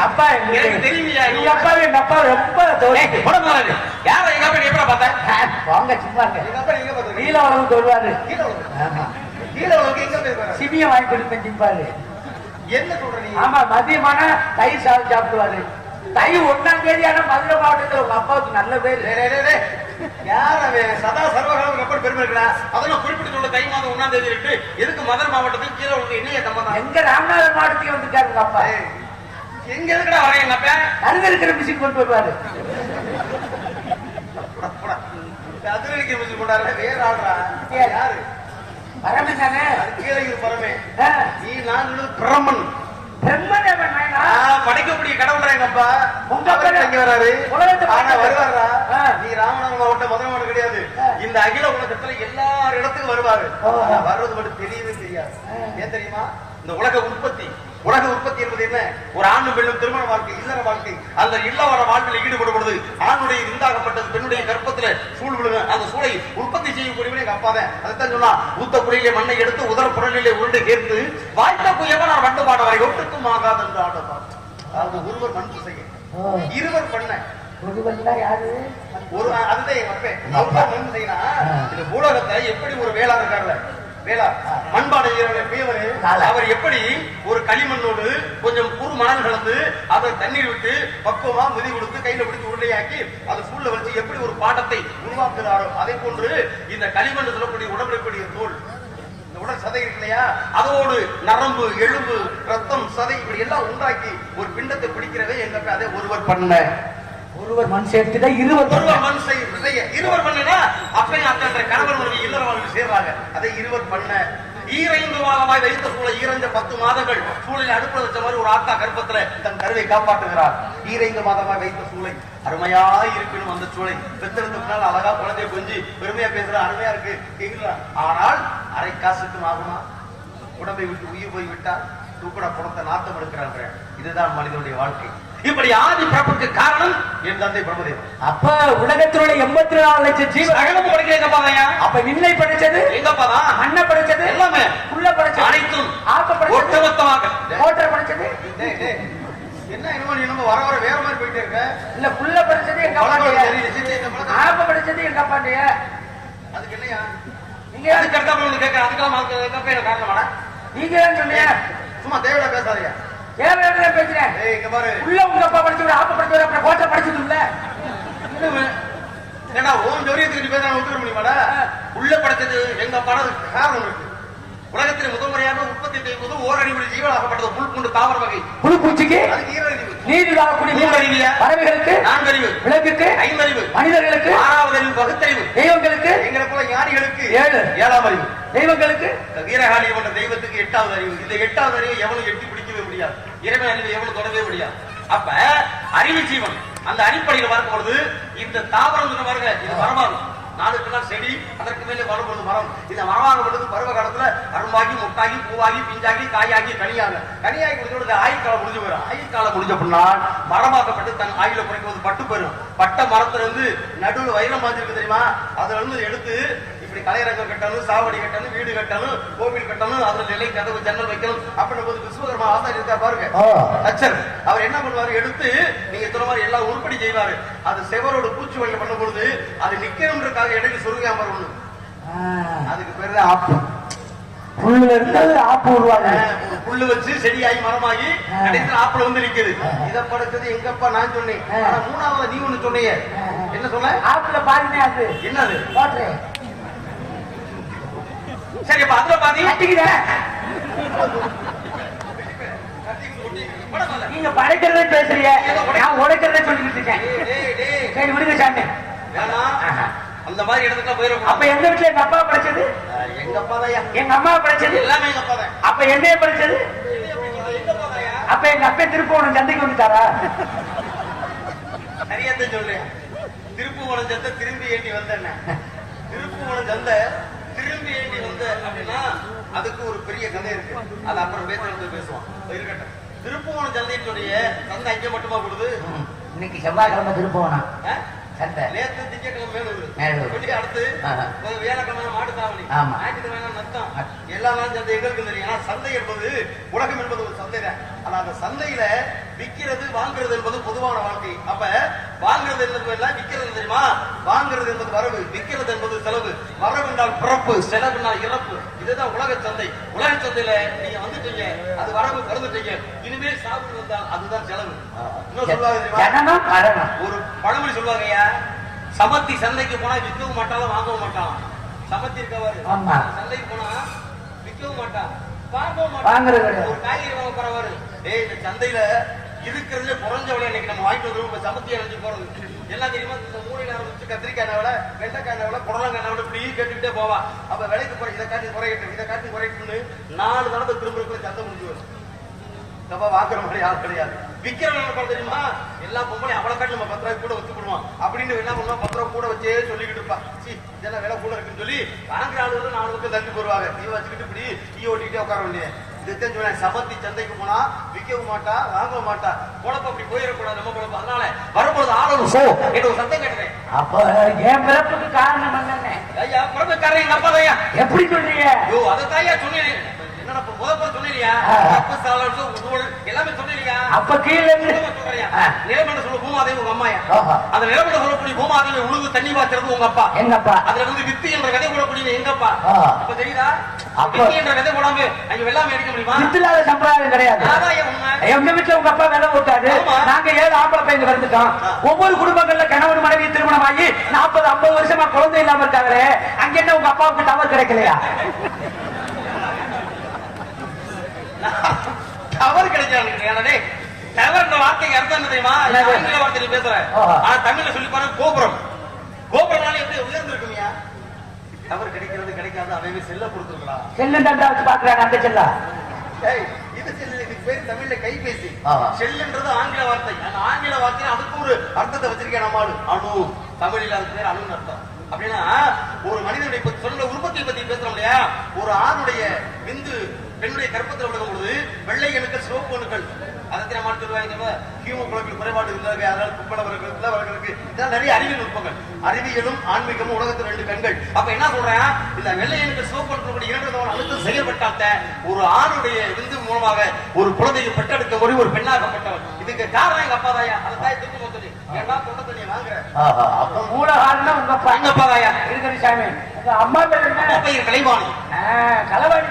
அப்பா எனக்கு தெரியுமியா? எங்க அப்பா ரொம்ப யார எங்க அப்பா எப்ப பார்த்தேன்? வாங்க சும்மா எங்க அப்பா எங்க பார்த்தா? கீழே உலகம் சொல்லுவாரு. கீழே உலகம் எங்க போயிருக்காரு? சிபியம் வாங்கி கொடுப்பேன் சிம்பாரு. என்ன சொல்ற நீ? ஆமா, மதியமான தயிர் சாதம் சாப்பிடுவாரு. தை 1ஆம் தேதி ஆனா மதுரை மாவட்டத்துல உங்க அப்பாவுக்கு நல்ல பேர். யார் அவன்? சதா சர்வகாலம் எப்படி பெருமை இருக்கிறா? அதெல்லாம் குறிப்பிட்டு சொல்ல தை மாதம் 1ஆம் தேதி இருக்கு. எதுக்கு மதுரை மாவட்டத்துக்கு கீழே உனக்கு என்னைய சம்பந்தம்? எங்க ராமநாதர் மாவட்டத்துக்கு வந்துட்டாரு உங்க அப்பா. எங்க எதுக்குடா வரேன் எங்க அப்பா? அருக இருக்கிற மிஷின் கொண்டு வருவாரு. அதிரடிக்க மிஷின் கொண்டாரு. வேற ஆடுறா யாரு? பரமன் தானே. கீழே பரமே. நீ நான் பிரம்மன். பிரம்மன் அவன் நாயனா. படைக்கக்கூடிய கடவுள் எங்க அப்பா. உங்க அப்பா இங்க வராரு. ஆனா வருவாரா? ஆ. நீ ராமநாதன் மாவட்டம் மதுரை மாவட்டம் கிடையாது. இந்த அகில உலகத்துல எல்லா இடத்துக்கும் வருவாரு. ஆனா வர்றது மட்டும் தெரியவே தெரியாது. ஏன் தெரியுமா? இந்த உலக உற்பத்தி என்பது என்ன? ஒரு ஆணும் பெண்ணும் திருமண வாழ்க்கை, இல்லற வாழ்க்கை. அந்த இல்லற வாழ்க்கையில் ஈடுபடும் பொழுது ஆணுடைய விந்தாகப்பட்டது பெண்ணுடைய கர்ப்பத்துல சூழ் விழுங்க. அந்த சூளை உற்பத்தி செய்யக்கூடியவனே எங்க அப்பா தான். அதைத்தான் சொன்னா, ஊத்த குறையிலே மண்ணை எடுத்து உதர புறநிலை உருண்டை சேர்த்து வாய்த்த குயவன் நான் வண்டு பாட வரை ஒட்டுக்கும் ஆகாது என்று ஆடப்பா. அதாவது ஒருவர் மண் செய்ய, இருவர் பண்ண யாரு? ஒரு அதுதான் எங்க அப்பா மண் செய்யணும். இந்த பூலகத்தை எப்படி ஒரு வேளாண் இருக்காருல்ல, மண்பானை அவர் எப்படி ஒரு களிமண்ணோடு கொஞ்சம் குறு மணல் கலந்து அதை தண்ணீர் விட்டு பக்குவமா முதி கொடுத்து கையில பிடிச்சு உருளையாக்கி அதை சூழல வச்சு எப்படி ஒரு பாட்டத்தை உருவாக்குகிறாரோ அதே போன்று இந்த களிமண் சொல்லக்கூடிய உடம்புடைய தோல், இந்த உடல் சதை இருக்கு இல்லையா, அதோடு நரம்பு, எலும்பு, ரத்தம், சதை இப்படி எல்லாம் உண்டாக்கி ஒரு பிண்டத்தை பிடிக்கிறதே எங்க அதை ஒருவர் பண்ண. ஒருவர் மண் சேர்த்துதான் இருவர் மண் செய்ய இருவர் பண்ணா அப்பையும் அந்த கணவர் மனைவி இல்லற வாழ்க்கை சேர்றாங்க. அதை இருவர் பண்ண. 25 மாதமாய் வைத்த சூளை 10 மாதங்கள் சூழலை அடுப்புல வச்ச மாதிரி ஒரு ஆத்தா கர்ப்பத்துல தன் கருவை காப்பாற்றுகிறார். 25 மாதமாய் வைத்த சூளை அருமையாய் இருக்கணும். அந்த சூளை பெற்றெடுத்ததுனால அழகா குழந்தைய கொஞ்சி பெருமையா பேசுற அருமையா இருக்கு கேட்கல. ஆனால் அரை காசுக்கும் ஆகுமா? உடம்பை விட்டு உயிர் போய் விட்டால் தூக்குடா பணத்தை நாத்தம் எடுக்கிறாங்க. இதுதான் மனிதனுடைய வாழ்க்கை. இப்படி ஆதி பிறப்புக்கு காரணம் என் தந்தை பிரம்மதேவன். அப்ப உலகத்தினுடைய 84 லட்சம் ஜீவன் அகலமும் படிக்கல எங்க பாதையா. அப்ப விண்ணை படைச்சது எங்க பாதான், மண்ணை படைச்சது எல்லாமே, புல்ல படைச்சது அனைத்தும் ஆப்ப படைச்சது, ஒட்டுமொத்தமாக மோட்டர் படைச்சது. என்ன இன்னும் வர வர வேற மாதிரி போயிட்டே இருக்க. இல்ல புல்ல படைச்சது எங்க அப்பாண்டைய, ஆப்ப படைச்சது எங்க அப்பாண்டைய. அதுக்கு என்னையா நீங்க அதுக்கு அடுத்த கேட்க அதுக்கெல்லாம் காரணமாடா? நீங்க ஏன் சொன்னீங்க? சும்மா தேவையில்ல பேசாதீங்க. ஏன் பேசுறேன்? இங்க பாரு, உள்ள உங்க அப்பா படிச்சு ஆப்ப படிச்சு அப்புறம் கோட்டை படிச்சது இல்ல. ஏன்னா ஓம் ஜோரியத்துக்கு பேச ஒத்துக்க முடியுமாடா? உள்ள படைச்சது எங்க அப்பா காரணம் இருக்கு. உலகத்தில் முதல் முறையாக உற்பத்தி செய்வது ஓரறிவு ஜீவனாகப்பட்டது புல் பூண்டு தாவர வகை. புழு பூச்சிக்கு அதுக்கு ஈரறிவு, நீர் வாழக்கூடிய மூன்றறிவியா, பறவைகளுக்கு 4 அறிவு, விலங்குக்கு 5 அறிவு, மனிதர்களுக்கு 6வது அறிவு, பகுத்தறிவு, தெய்வங்களுக்கு எங்களை போல ஞானிகளுக்கு 7ஆம் அறிவு, தெய்வங்களுக்கு வீரகாளி என்ற தெய்வத்துக்கு 8வது அறிவு. இந்த 8வது அறிவு எவனும் எட்டி பிடிக்கவே முடியாது. இறைவன் அறிவு எவனும் தொடவே முடியாது. அப்ப அறிவு ஜீவன் அந்த அடிப்படையில் பார்க்கும்போது இந்த தாவரம் சொன்ன பாருங்க, இது மரமாகும். நாளுக்கு நாள் செடி, அதற்கு மேலே வரும்பொழுது மரம். இந்த மரமாகப்பட்டது பருவ காலத்துல அரும்பாகி, முட்டாகி, பூவாகி, பிஞ்சாகி, காயாகி, கனியாக முடிஞ்ச ஆயுட்காலம் முடிஞ்சு போயிடும். ஆயுட்காலம் முடிஞ்ச பின்னால் மரமாக்கப்பட்டு தன் ஆயுள குறைக்குவது பட்டு போயிடும். பட்ட மரத்துல இருந்து நடுவில் வைரம் மாதிரி இருக்கு தெரியுமா, அதுல இருந்து எடுத்து இப்படி கலையரங்கம் கட்டணும், சாவடி கட்டணும், வீடு கட்டணும், கோவில் கட்டணும், அதுல நிலை, கதவு, ஜன்னல் வைக்கணும். அப்படின்ற போது விஸ்வகர்மா ஆசாரி இருக்கார் பாருங்க, தச்சர். அவர் என்ன பண்ணுவாரு, எடுத்து நீங்க சொன்ன மாதிரி எல்லாம் உருப்படி செய்வாரு. அது செவரோட பூச்சி வழியில பண்ணும் பொழுது அது நிக்கணும்ன்றக்காக இடையில சொருகாம ஒண்ணு, அதுக்கு பேரு ஆப்பு. புல்லுல இருந்து ஆப்பு உருவாங்க. புல்லு வச்சு செடியாகி மரமாகி கடைசியில் ஆப்புல வந்து நிக்குது. இதை படைச்சது எங்கப்பா நான் சொன்னேன். ஆனா 3வது நீ ஒண்ணு சொன்னீங்க. என்ன சொன்ன? ஆப்புல பாருங்க. அது என்னது? போட்டு சரி, அப்ப அதுல பாதி கட்டிக்கிறேன். நீங்க படைக்கிறதே பேசுறீங்க, நான் உடைக்கிறதே சொல்லிட்டு இருக்கேன். சரி விடுங்க சாமி. அந்த மாதிரி இடத்துக்கு போயிடும். அப்ப எங்க வீட்டுல எங்க அப்பா படிச்சது எங்க அப்பா தான், எங்க அம்மா படிச்சது எல்லாமே எங்க அப்பா தான். அப்ப என்னைய படிச்சது அப்ப எங்க அப்பா திருப்பூர் சந்தைக்கு வந்துட்டாரா? சரியாத்தான் சொல்றேன். திருப்புவனம் சந்தை திரும்பி ஏண்டி வந்தேன். திருப்புவனம் சந்தை திரும்பி ஏண்டி வந்த அப்படின்னா அதுக்கு ஒரு பெரிய கதை இருக்கு. அது அப்புறம் பேசுவோம். இருக்கட்டும். திருப்புவனம் சந்தையினுடைய சந்தை அங்கே மட்டுமா கொடுது? இன்னைக்கு செவ்வாய்க்கிழமை திருப்புவனம். சந்தை. நேத்து திங்கட்கிழமை மேலூர். சொல்லி அடுத்து வியாழக்கிழமை மாட்டுத்தாவணி, ஆமா. ஞாயிற்றுக்கிழமை நத்தம், எல்லா நாளும் சந்தை எங்களுக்கு தெரியும். ஆனா சந்தை என்பது உலகம் என்பது ஒரு சந்தை தான். ஆனா அந்த சந்தையில விக்கிறது வாங்குறது என்பது பொதுவான வாழ்க்கை. அப்ப வாங்குறது என்பது எல்லாம் விக்கிறது தெரியுமா? வாங்குறது என்பது வரவு, விக்கிறது என்பது செலவு. வரவு என்றால் பிறப்பு, செலவு என்றால் இறப்பு. இதுதான் உலக சந்தை. உலக சந்தையில நீங்க வந்துட்டீங்க, அது வரவு கலந்துட்டீங்க, இனிமேல் சாப்பிட்டு வந்தால் அதுதான் செலவு. இன்னும் சொல்லுவாங்க தெரியுமா? ஒரு பழமொழி சொல்லுவாங்கய்யா, சமத்தி சந்தைக்கு போனா விற்கவும் மாட்டாலும் வாங்கவும் மாட்டான். சமத்தி இருக்கவாரு சந்தைக்கு போனா விற்கவும் மாட்டான், வாங்கவும் மாட்டான். ஒரு காய்கறி வாங்க போறவாரு, இந்த சந்தையில இருக்கிறதுல குறைஞ்ச விலை இன்னைக்கு நம்ம வாங்கிட்டு வந்து சமத்தி அடைஞ்சு போறது எல்லாம் தெரியுமா? இந்த மூலையில ஆரம்பிச்சு கத்திரிக்காய் விலை, வெண்டைக்காய் விலை, புடலங்காய் விலை, இப்படி கேட்டுக்கிட்டே போவா. அப்ப விலைக்கு குறை, இதை காட்டி குறையட்டும், இதை காட்டி குறையட்டும்னு 4 தடவை திரும்ப சந்தை முடிஞ்சு வரும். வாக்குற மாதிரி யாரும் கிடையாது. விக்கிறவங்க தெரியுமா? எல்லா பொம்பளையும் அவளை காட்டி நம்ம 10 ரூபாய் கூட வச்சுக்கிடுவோம் அப்படின்னு என்ன பண்ணுவோம், 10 ரூபாய் கூட வச்சே சொல்லிக்கிட்டு இருப்பா. இதெல்லாம் விலை கூட இருக்குன்னு சொல்லி வாங்குற ஆளுநர் 4 பக்கம் தள்ளி போடுவாங்க. நீ வச்சுக்கிட்டு இப்படி ஈ ஓட்டிக்கிட்டே உட்கார வேண்டிய. சமத்தி சந்தைக்கு போனா விற்கவும் மாட்டா, வாங்கவும் மாட்டா. குழப்பம் அப்படி போயிடக்கூடாது நம்ம குழப்பம். அதனால வரும்போது ஆளுநர் ஒரு சந்தை கேட்டேன். அப்ப என் பிறப்புக்கு காரணம் என்ன? ஐயா பிறப்பு காரணம் எங்க அப்பா தாயா. எப்படி சொல்றீங்க? ஐயோ அதை தாயா சொன்னேன். என்னடா முதல்ல சொன்னீங்க, எல்லாமே சொன்னீங்க. அப்ப கீழே நிலமண்ட சொல்ல பூமாதேவி உங்க அம்மாயா. அந்த நிலமண்ட சொல்லக்கூடிய பூமாதேவி உழுது தண்ணி பாய்ச்சறது உங்க அப்பா. எங்க அப்பா. அதுல இருந்து வித்து என்ற கதை கூடக்கூடிய எங்க அப்பா. அப்ப தெரியுதா? வித்து என்ற கதை கூடாம அங்க வெள்ளாமை அடிக்க முடியுமா? வித்துலாத சம்பிரதாயம் கிடையாது. எங்க வீட்டுல உங்க அப்பா வெள்ளம் போட்டாரு. நாங்க 7 ஆம்பளை பையன் வந்துட்டோம். ஒவ்வொரு குடும்பங்கள்ல கணவன் மனைவி திருமணம் ஆகி 40-50 வருஷமா குழந்தை இல்லாம இருக்காங்களே, அங்க என்ன உங்க அப்பாவுக்கு டவர் கிடைக்கலையா? டவர் கிடைக்காது. டவர் வார்த்தைக்கு அர்த்தம் என்ன தெரியுமா? ஆங்கில வார்த்தையில பேசுறேன், ஆனா தமிழ்ல சொல்லி பாருங்க. கோபுரம். கோபுரம்னால எப்படி உயர்ந்து இருக்குமியா? டவர் கிடைக்கிறது கிடைக்காது, அவைவே செல்ல கொடுத்துருக்கலாம். செல்லு தண்டா வச்சு பாக்குறாங்க அந்த செல்லா. இது செல்லு, இதுக்கு பேர் தமிழ்ல கைபேசி. செல்லுன்றது ஆங்கில வார்த்தை. அந்த ஆங்கில வார்த்தை அதுக்கு ஒரு அர்த்தத்தை வச்சிருக்கேன் நம்மாடு. அணு, தமிழில் அது பேர் அணுன்னு அர்த்தம். அப்படின்னா ஒரு மனிதனுடைய சொல்ல உற்பத்தியை பத்தி பேசுறோம் இல்லையா? ஒரு ஆணுடைய விந்து பெண்ணுடைய கற்பத்தில் விடுக்கும் பொழுது வெள்ளை அணுக்கள், சிவப்பு அணுக்கள், அதை நம்ம சொல்லுவாங்க. ஹீமோகுளோபின் குறைபாடு இருந்தாங்க, அதனால குப்பளவர்களுக்கு இதெல்லாம் நிறைய அறிவியல் நுட்பங்கள். அறிவியலும் ஆன்மீகமும் உலகத்தில் 2 கண்கள். அப்ப என்ன சொல்றேன், இந்த வெள்ளை அணுக்கள், சிவப்பு அணுக்களுடைய 2 அழுத்தம் செயல்பட்டாத்த ஒரு ஆணுடைய விந்து மூலமாக ஒரு குழந்தையை பெற்றெடுக்க ஒரு பெண்ணாகப்பட்டவர். இதுக்கு காரணம் எங்க அப்பா தாயா. அதை தாய் திரும்ப மொத்தம் ஏன்னா தொண்டை தண்ணியை வாங்குறேன். அப்ப மூல காரணம் உங்க அப்பா. எங்க அப்பா தாயா இருக்கிற சாமி. அம்மா பேர் என்ன? பையன் கலைவாணி. கலைவாணி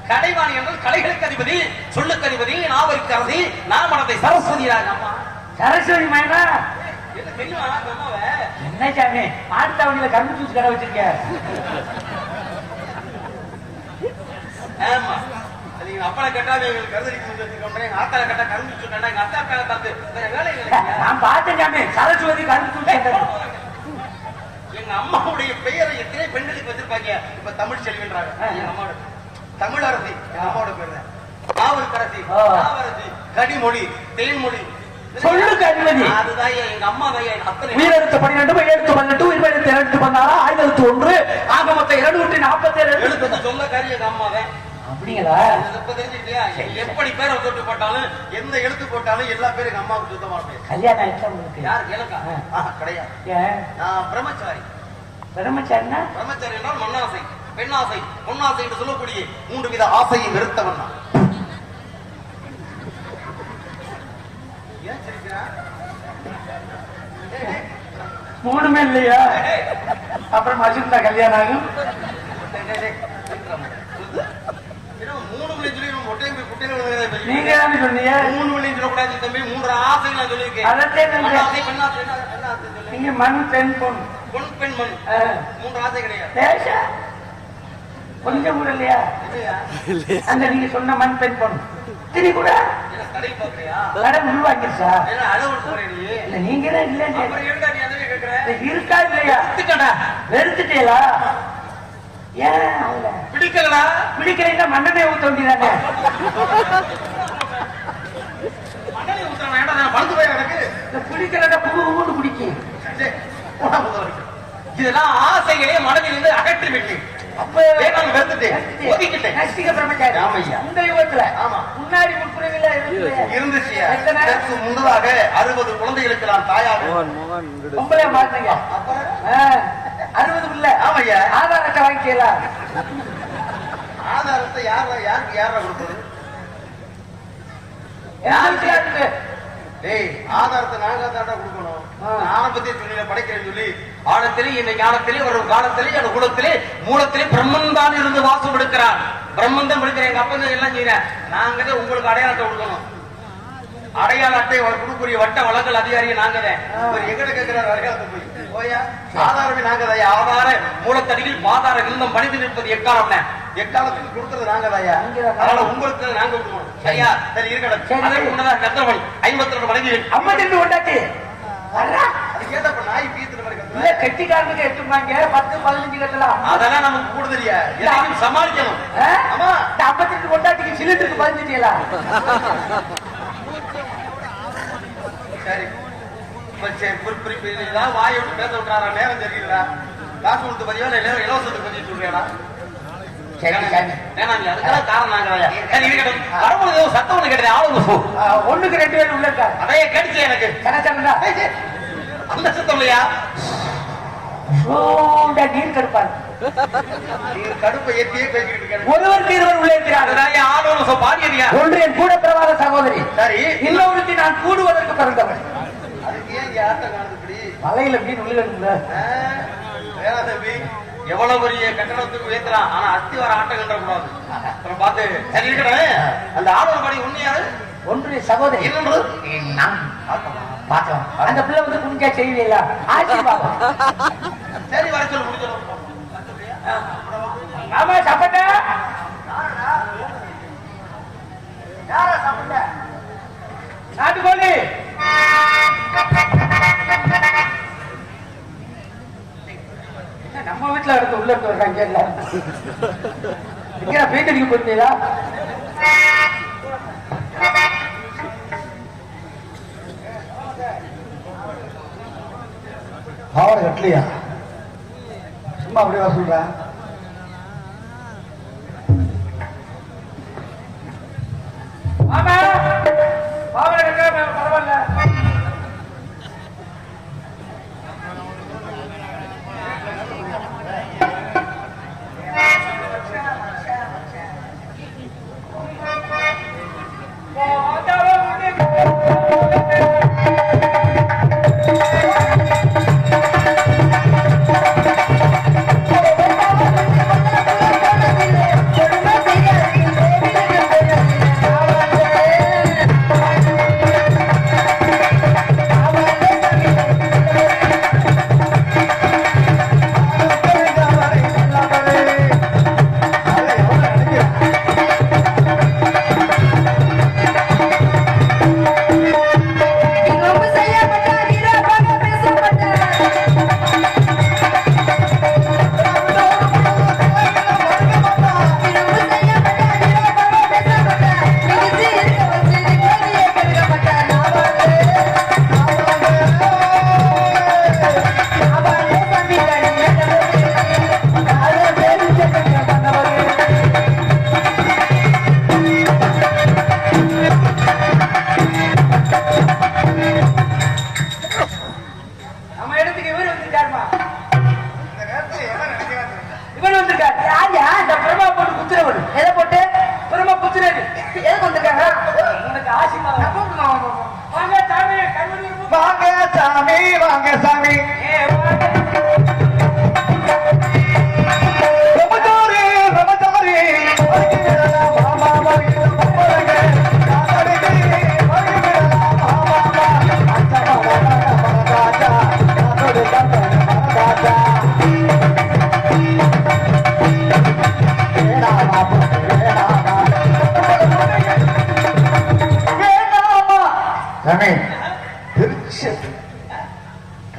கலைவாணி என்றால் கலைகளுக்கு அதிபதி, சொல்லுக்கு அதிபதி, நாவலுக்கு அரசி, நாமனத்தை சரஸ்வதி. சரஸ்வதி மயனா என்ன சாமி? ஆட்டாவணியில கரும்பு ஜூஸ் கடை வச்சிருக்க. ஆமா, நீங்க அப்பளை கட்டாவே கருதடிக்கு ஆத்தால கட்டா கரும்பு ஜூஸ் கண்டா எங்க அத்தா பேர பார்த்து வேலை நான் பார்த்தேன் சாமி. சரஸ்வதி கரும்பு ஜூஸ். எங்க அம்மாவுடைய பெயரை எத்தனை பெண்களுக்கு வச்சிருப்பாங்க. இப்ப தமிழ் செல்வின்றாங்க. எங்க அம்மாவோட தமிழ் அரசி, எங்க அம்மாவோட பேர் தான். நாவல்கரசி, நாவரசி, கடிமொழி, தேன்மொழி, சொல்லுக்கு அதிபதி. அதுதான் எங்க அம்மா தான். அத்தனை உயிரெழுத்து 12, எழுத்து 18, உயிரெழுத்து 216, ஆயுதெழுத்து 1, ஆக மொத்தம் 247 எழுத்து சொல்ல காரியம் எங்க அம்மா தான். அப்படிங்களா? தெரிஞ்சுக்கிட்டியா? எப்படி பேரை தொட்டு போட்டாலும், எந்த எழுத்து போட்டாலும் எல்லா பேரும் எங்க அம்மாவுக்கு சுத்தமா இருப்பேன். கல்யாணம் யாரு கேளுக்கா? கிடையாது. நான் பிரம்மச்சாரி. பிரம்மச்சாரினா? பிரம்மச்சாரி என்றால் மண்ணாசை, பெண்ணாசை, பொன்னாசை என்று சொல்லக்கூடிய 3 வித ஆசையை வெறுத்தவன் நான். ஏன் சிரிக்கிறா? 3மே இல்லையா? அப்புறம் அஜிந்தா கல்யாணம் ஆகும். 3 மணி சொல்லி மொட்டையும் குட்டையும் நீங்க சொன்னீங்க. 3 மணி சொல்லக்கூடாது தம்பி. 3 ஆசை நான் சொல்லியிருக்கேன். நீங்க மண், பெண், பொன், பொன், பெண், மண், 3 ஆசை கிடையாது. கொஞ்சம் கூட இல்லையா? அந்த நீங்க சொன்ன மண், பெண், பொன் திரி கூட கடை உருவாக்கிருச்சா? இல்ல நீங்க தான் இல்ல இருக்கா இல்லையா? வெறுத்துட்டீங்களா? ஏன் பிடிக்கலா? பிடிக்கலைன்னா மண்ணெண்ணெய் ஊத்த வேண்டியதானே? மண்ணெண்ணெய் ஊத்த வேண்டாம். பழுத்து போய் எனக்கு பிடிக்கலன்னா புது பிடிக்கும். இதெல்லாம் ஆசைகளே மனதிலிருந்து அகற்றி விட்டு முன்னாடி முற்புறங்கள் எல்லாம் இருக்குல்லையே. இருந்துச்சு. எத்தனை? இதற்கு முன்னதாக 60 குழந்தைகளுக்கு நான் தாயாக. பொம்பளையா மாறினீங்க. 60 இல்ல. ஆமையா. ஆதார் அட்டை வாங்கிக்கலாம். ஆதாரத்தை யாருக்கு கொடுப்பது? யாருக்கு? டேய், ஆதாரத்தை நாங்க தாண்டா கொடுக்கணும். ஆரம்பத்தை சொல்லி படைக்கிறேன்னு சொல்லி ஆழத்திலே இந்த ஞானத்திலே ஒரு காலத்திலே அந்த குலத்திலே மூலத்திலே பிரம்மன் தான் இருந்து வாசம் எடுக்கிறார். பிரம்மன் தான் எடுக்கிற எங்க அப்பா எல்லாம் செய்யறேன். நாங்க உங்களுக்கு அடையாளத்தை கொடுக்கணும். அடையாள அட்டை கொடுக்கக்கூடிய வட்ட வழங்கல் அதிகாரியை நாங்க தான். எங்கிட்ட கேட்கிறார் அடையாளத்தை போய் போயா ஆதாரமே நாங்க தான். ஆதார மூலத்தடியில் பாதார விருந்தம் மனித நிற்பது எக்காலம் எக்காலத்துக்கு கொடுக்கறது நாங்க தான். அதனால உங்களுக்கு நாங்க கொடுக்கணும். சரியா? சரி இருக்கட்டும். அதற்கு முன்னதாக கத்தவன் 52 மனைவி 52 கொண்டாட்டி கேட்டப்ப நாய் பீத்துற மாதிரி இல்ல கெட்டிக்காரனுக்கு எட்டுமாங்க 10-15 கட்டலாம். அதெல்லாம் நமக்கு கூடுதலியா எல்லாத்தையும் சமாளிக்கணும். ஆமா 52 கொண்டாட்டிக்கு சிலிண்டருக்கு பதிஞ்சிட்டீங்களா? சரி ஏதாவது வாயை விட்டு பேச விட்டுறாரா? நேரம் தெரியுங்களா? காசு கொடுத்து பதிவா இல்ல இலவசத்துக்கு பத்தி சொல்றியாடா? அதுக்கெல்லாம் காரணம் வரும்போது சத்தம் ஒண்ணு கேட்டது. ஆளுங்க 1க்கு 2 பேர் உள்ள இருக்காரு. அதையே கேட்டுச்சு எனக்கு. அந்த சத்தம் இல்லையா? நீர் கடுப்பாரு. கடுப்பை ஏற்றியே பேசிக்கிட்டு இருக்கேன். ஒருவருக்கு இருவர் உள்ளே இருக்கிறார். ஆளுங்க பாடியறியா? ஒன்று என் கூட பிறவாத சகோதரி. சரி. இன்னொருத்தி நான் கூடுவதற்கு பிறந்தவன். அதுக்கு ஏன் ஆட்டம் காணுது? மலையில மீன் உள்ளிடுங்கள தம்பி எவ்வளவு பெரிய கட்டணத்துக்கு உயர்த்தலாம். ஆனா அத்தி வர ஆட்டம் கண்ட கூடாது. அப்புறம் பார்த்து சரி இருக்கணும். அந்த ஆளுந படி உண்மையாது ஒன்று சகோதரி இன்னொன்று நான் பார்க்கலாம். அந்த பிள்ளை வந்து குடிக்கா செய்வீங்களா? ஆசீர்வாதம். சரி வர சொல்லு முடிச்சிடும். ஆமா சாப்பிட்ட யாரா சாப்பிட்ட? நாட்டுக்கோழி. நம்ம வீட்டுல அடுத்து உள்ள இருந்து வர்றாங்க எல்லாரும். இங்க பேட்டடிக்கு போயிருந்தீங்களா? பாவட கட்டலையா? சும்மா அப்படியே சொல்றேன். ஆமா பாவட கட்ட பரவாயில்ல.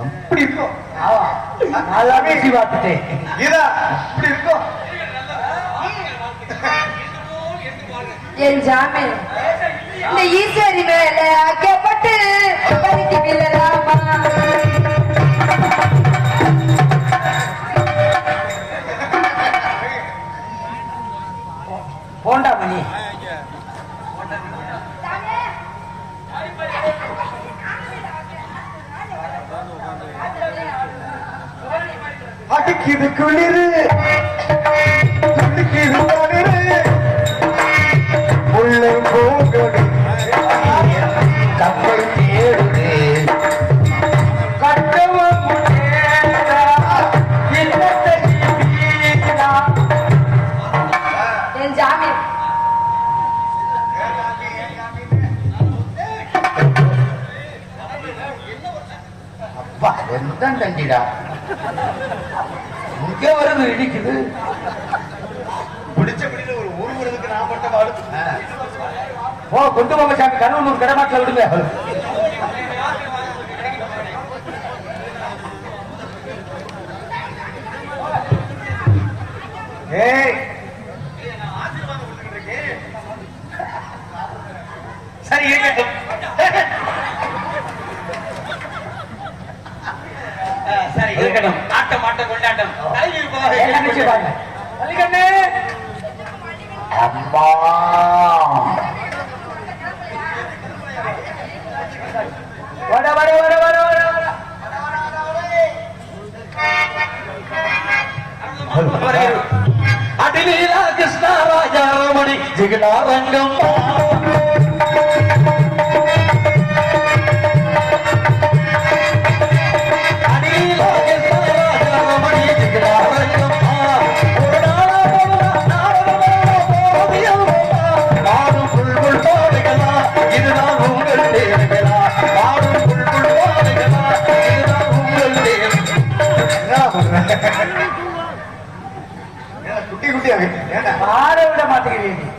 அப்படி இருக்கும். நல்லா பேசி பார்த்துட்டேன். இப்படி இருக்கும். என் ஜாமி இந்த ஈஸ்வரி மேல அக்கப்பட்டு பறித்து விழலாமா? போண்டா மணி அடிக்குது குளிரு துடிக்குது குளிரு முள்ளை போகடு கப்பல் தேடுது கட்டவும் என் ஜாமீன் அப்பா எந்த தண்டிடா இங்க வருது இடிக்குது பிடிச்சபடியில் ஒரு வருடத்துக்கு நான் பட்ட பாடு ஓ கொண்டு போங்க சாமி கண்ணூர் கடமாட்டில் விடுங்க ஏய் சரி இருக்கட்டும் சரி இருக்கட்டும் ஆட்டம் ஆட்டம் கொண்டாட்டம் தலைவி இருப்பதாக அம்மா வர வர வர வர வர அடிலீலா கிருஷ்ண ராஜாமணி ஜிகடாரங்கம் குட்டி குட்டியாக ஆட விட மாட்டேங்கிறீங்க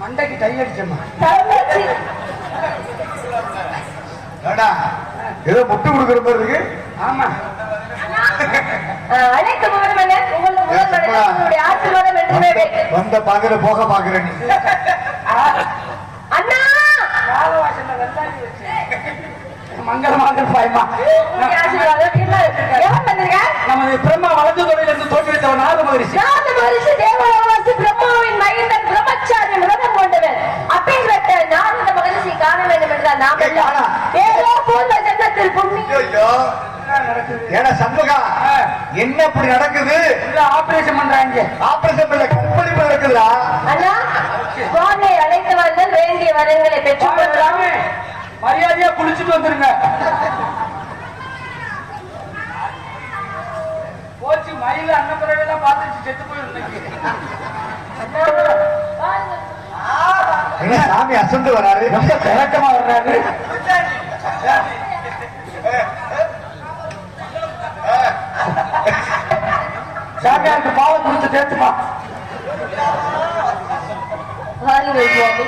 மண்டைக்கு கை அடிச்சம்மா ஏதோ முட்டு கொடுக்குற மாதிரி இருக்கு ஆமா அனைத்து முதல்வர்கள் உங்களுடைய ஆசீர்வாதம் என்று வந்த பாக்குற போக பாக்குற நீ அண்ணா காலவாசல்ல வெள்ளாடி வச்சு மங்களமாக இருப்பாய்மா. உங்களுடைய ஆசீர்வாதம் என்ன இருக்கு? எவன் வந்திருக்க? நமது பிரம்மா வலது தொழிலிருந்து தோற்றுவித்தவர் நாத மகரிஷி. நாத மகரிஷி தேவலோகவாசி பிரம்மாவின் மைந்தன் பிரம்மச்சாரி விரதம் கொண்டவர். அப்பேற்பட்ட நாரத மகரிஷி காண வேண்டும் என்றால் நாம் எல்லாம் ஏதோ பூர்வ ஜென்மத்தில் புண்ணியம். ஐயோ என்ன நடக்குது? ஏன்னா சண்முகா என்ன இப்படி நடக்குது? உள்ள ஆபரேஷன் பண்றாங்க. ஆபரேஷன் பண்ண கற்பழிப்பு நடக்குதா? அண்ணா சுவாமியை அழைத்து வந்தால் வேண்டிய வரங்களை பெற்றுக் கொள்ளலாம். சாமி, மரியாதையா குளிச்சுட்டு வந்துருங்க. போச்சு மயில அன்னப்புறவையெல்லாம் பார்த்துட்டு செத்து போயிருந்தீங்க. என்ன சாமி அசந்து வராரு? ரொம்ப திறக்கமா வர்றாரு. சாமியாருக்கு பாவ குடிச்சு தேத்துமா. வாருங்கள் சுவாமி.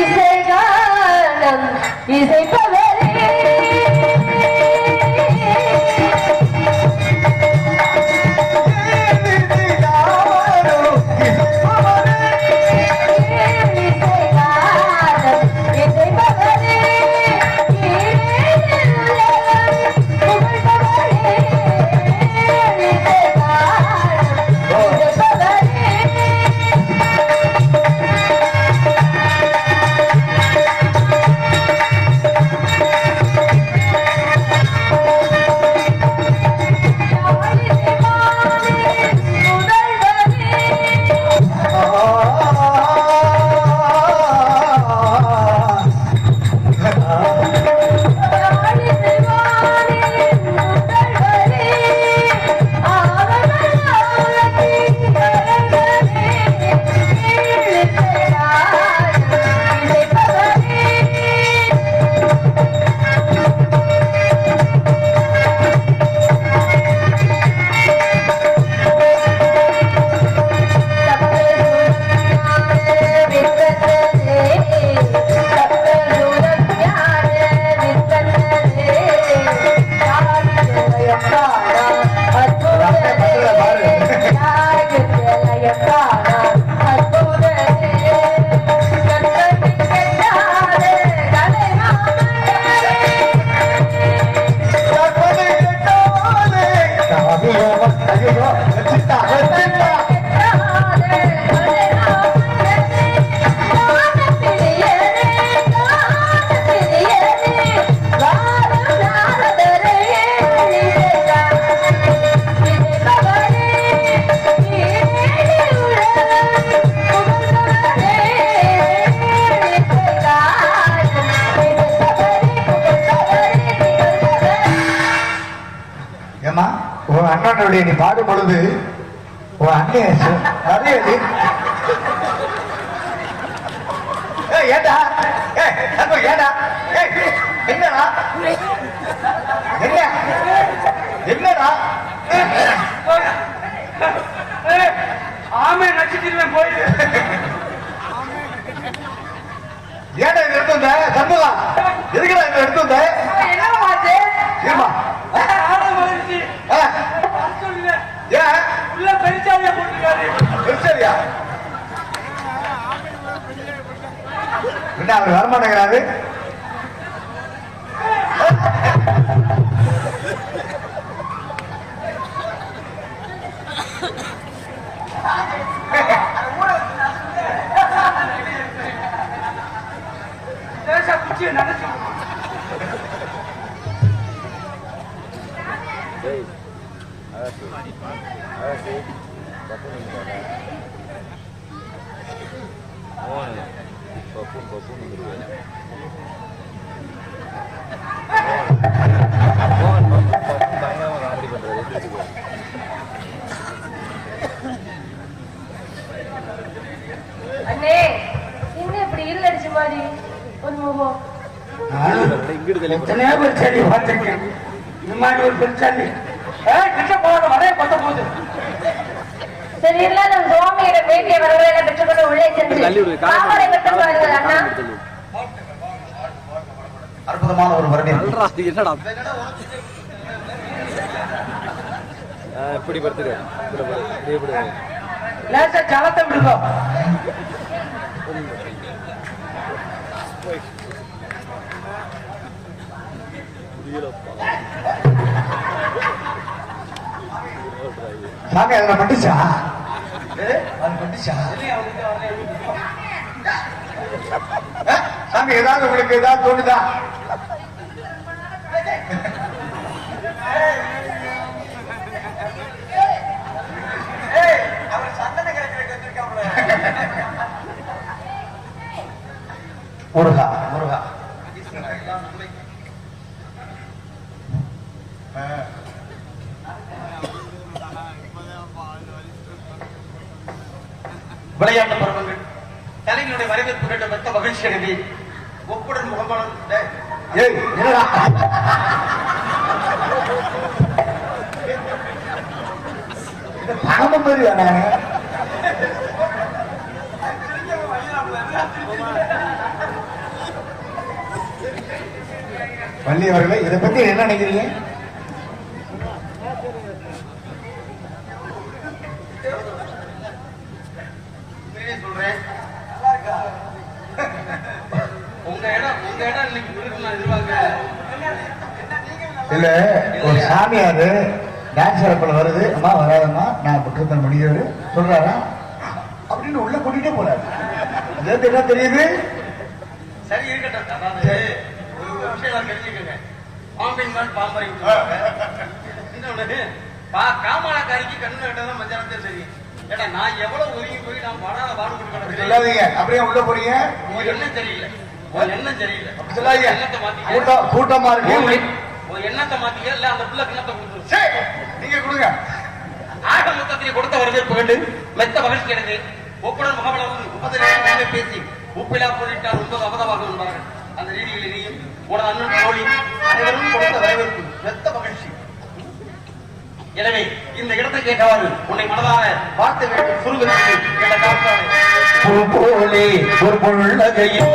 இசை கானம் இசைப்பவரே அண்ணனுடைய நீ பாடும் பொழுது உன் அண்ணன் நிறைய ஏடா ஏடா என்னடா என்ன என்னடா ஆமே நச்சுட்டிருவேன் போயிட்டு. ஏடா இது எடுத்து வந்த சண்முகா எதுக்குடா இதை எடுத்து வந்த? என்னமாச்சு? ஏமா ஏன் உள்ள பெருச்சாலியா போட்டுருக்காரு. சரியா என்ன அவர் வரமாட்டேங்கிறாரு? குச்சியை நினைச்சு அண்ணே இன்னும் இப்படி இல்லடிச்ச மாதிரி ஒரு முகம். எத்தனையோ பெருச்சாலி பார்த்திருக்கேன். இந்த மாதிரி ஒரு பெருச்சாலி கிட்ட போகாத வரைய பத்த போகுது. சரி இல்ல நம் சுவாமியிடம் வேண்டிய வரவேலை பெற்றுக்கொண்டு உள்ளே சென்று காவலை பெற்று வாருங்கள் அண்ணா. அற்புதமான ஒரு வரவேற்பு. என்னடா இப்படி படுத்துக்க லேசா ஜலத்தை விடுதோ. சாமி அதுல பட்டுச்சா அது பட்டுச்சா சாமி ஏதாவது உங்களுக்கு ஏதாவது தோணுதா முருகா முருகா விளையாட்டு பருவங்கள் கலைஞருடைய வரவேற்பு கேட்ட மெத்த மகிழ்ச்சி அடைந்து ஒப்புடன் முகமானம் பணம் மாதிரி தானே பள்ளி அவர்களே இதை பத்தி என்ன நினைக்கிறீங்க சொல்றேன் உங்க இடம் இன்னைக்கு நான் எதிர்பார்க்கிறேன் இல்ல ஒரு சாமியாரு டான்ஸ் அரப்பில் வருது அம்மா வராதம்மா நான் குற்றத்தன் முடியவர் சொல்றாரா அப்படின்னு உள்ள கூட்டிட்டே போறாரு அது என்ன தெரியுது சரி இருக்கட்டும் அதாவது ஒரு விஷயம் நான் தெரிஞ்சுக்கங்க பாம்பின் மேல் பாம்பரை விட்டுருவாங்க இன்னொன்னு காமாலக்காரிக்கு கண்ணு கட்டதான் மஞ்சானத்தே தெரியும் ஏன்னா நான் எவ்வளவு ஒதுங்கி போய் நான் படாத பாடுபட்டு சொல்லாதீங்க அப்படியே உள்ள போறீங்க உங்க எண்ணம் சரியில்லை உங்க எண்ணம் சரியில்லை அப்படி சொல்லாதீங்க எண்ணத்தை மாத்திக்க கூட்டமா இருக்கு உங்க எண்ணத்தை மாத்திக்க இல்ல அந்த புள்ள கிண்ணத்தை கொடுத்துரு சரி நீங்க கொடுங்க ஆக மொத்தத்தில் கொடுத்த வரவேற்பு கண்டு மெத்த மகிழ்ச்சி அடைந்து ஒப்புடன் முகமளவு உபதேச பேசி உப்பிலா பொருட்டால் உண்பது அபதமாக உண்பார்கள் அந்த ரீதியில் இனியும் உனது அண்ணன் தோழி அனைவரும் கொடுத்த வரவேற்பு மெத்த மகிழ்ச்சி எனவே இந்த இடத்தை கேட்டவாறு உன்னை மனதார பார்த்து வேண்டும் சுருங்கி என்ற காரணத்தாலே போலே ஒரு பொருளகையில்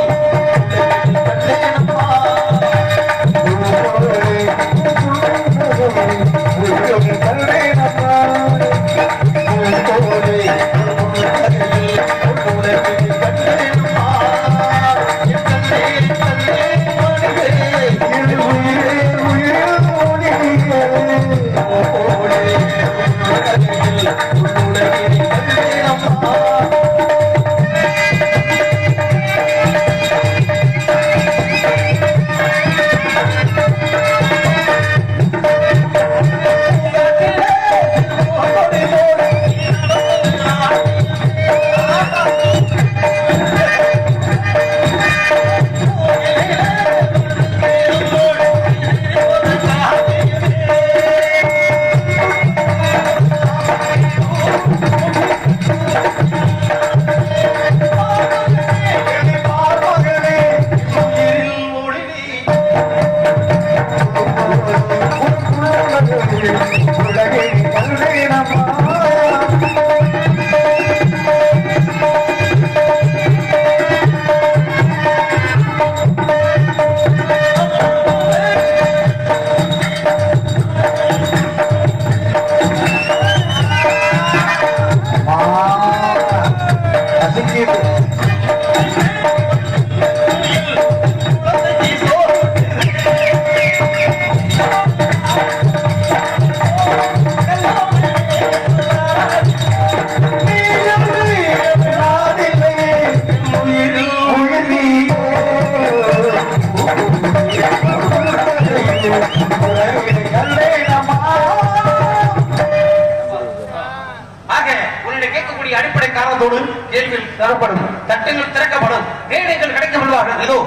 அடிப்படை காரணத்தோடு கேள்விகள் தரப்படும் தட்டங்கள் திறக்கப்படும் மேடைகள் கிடைக்கப்படுவார்கள் ஏதோ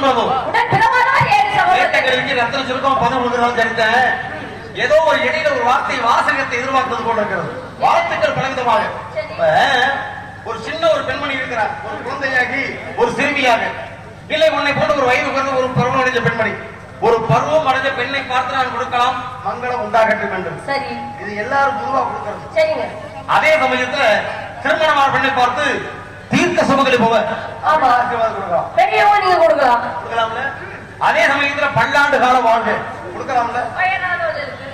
பிரபு உடன் பிறவாதான் 7 சகோதரர்கள். வேட்டைகளுக்கு ரத்தன சுருக்கம் 11 சரித்தேன். ஏதோ ஒரு இடையில ஒரு வார்த்தை வாசகத்தை எதிர்பார்ப்பது போல இருக்கிறது. வாழ்த்துக்கள் பலவிதமாக. இப்ப ஒரு சின்ன ஒரு பெண்மணி இருக்கிறார், ஒரு குழந்தையாகி ஒரு சிறுமியாக, இல்லை உன்னை போன்ற ஒரு வயது குறைந்த ஒரு பருவம் அடைஞ்ச பெண்மணி, ஒரு பருவம் அடைஞ்ச பெண்ணை பார்த்து நான் கொடுக்கலாம், மங்களம் உண்டாகட்டும் என்று. சரி, இது எல்லாரும் பொதுவா கொடுக்கிறது. சரிங்க. அதே சமயத்துல திருமணமான பெண்ணை பார்த்து தீர்க்க சுமங்கலி போவ ஆமா, ஆசீர்வாதம் கொடுக்கலாம், பெரியவங்க நீங்க கொடுக்கலாம். கொடுக்கலாம்ல. அதே சமயத்துல பல்லாண்டு கால வாழ்க கொடுக்கலாம்ல. வயதானவர்களுக்கு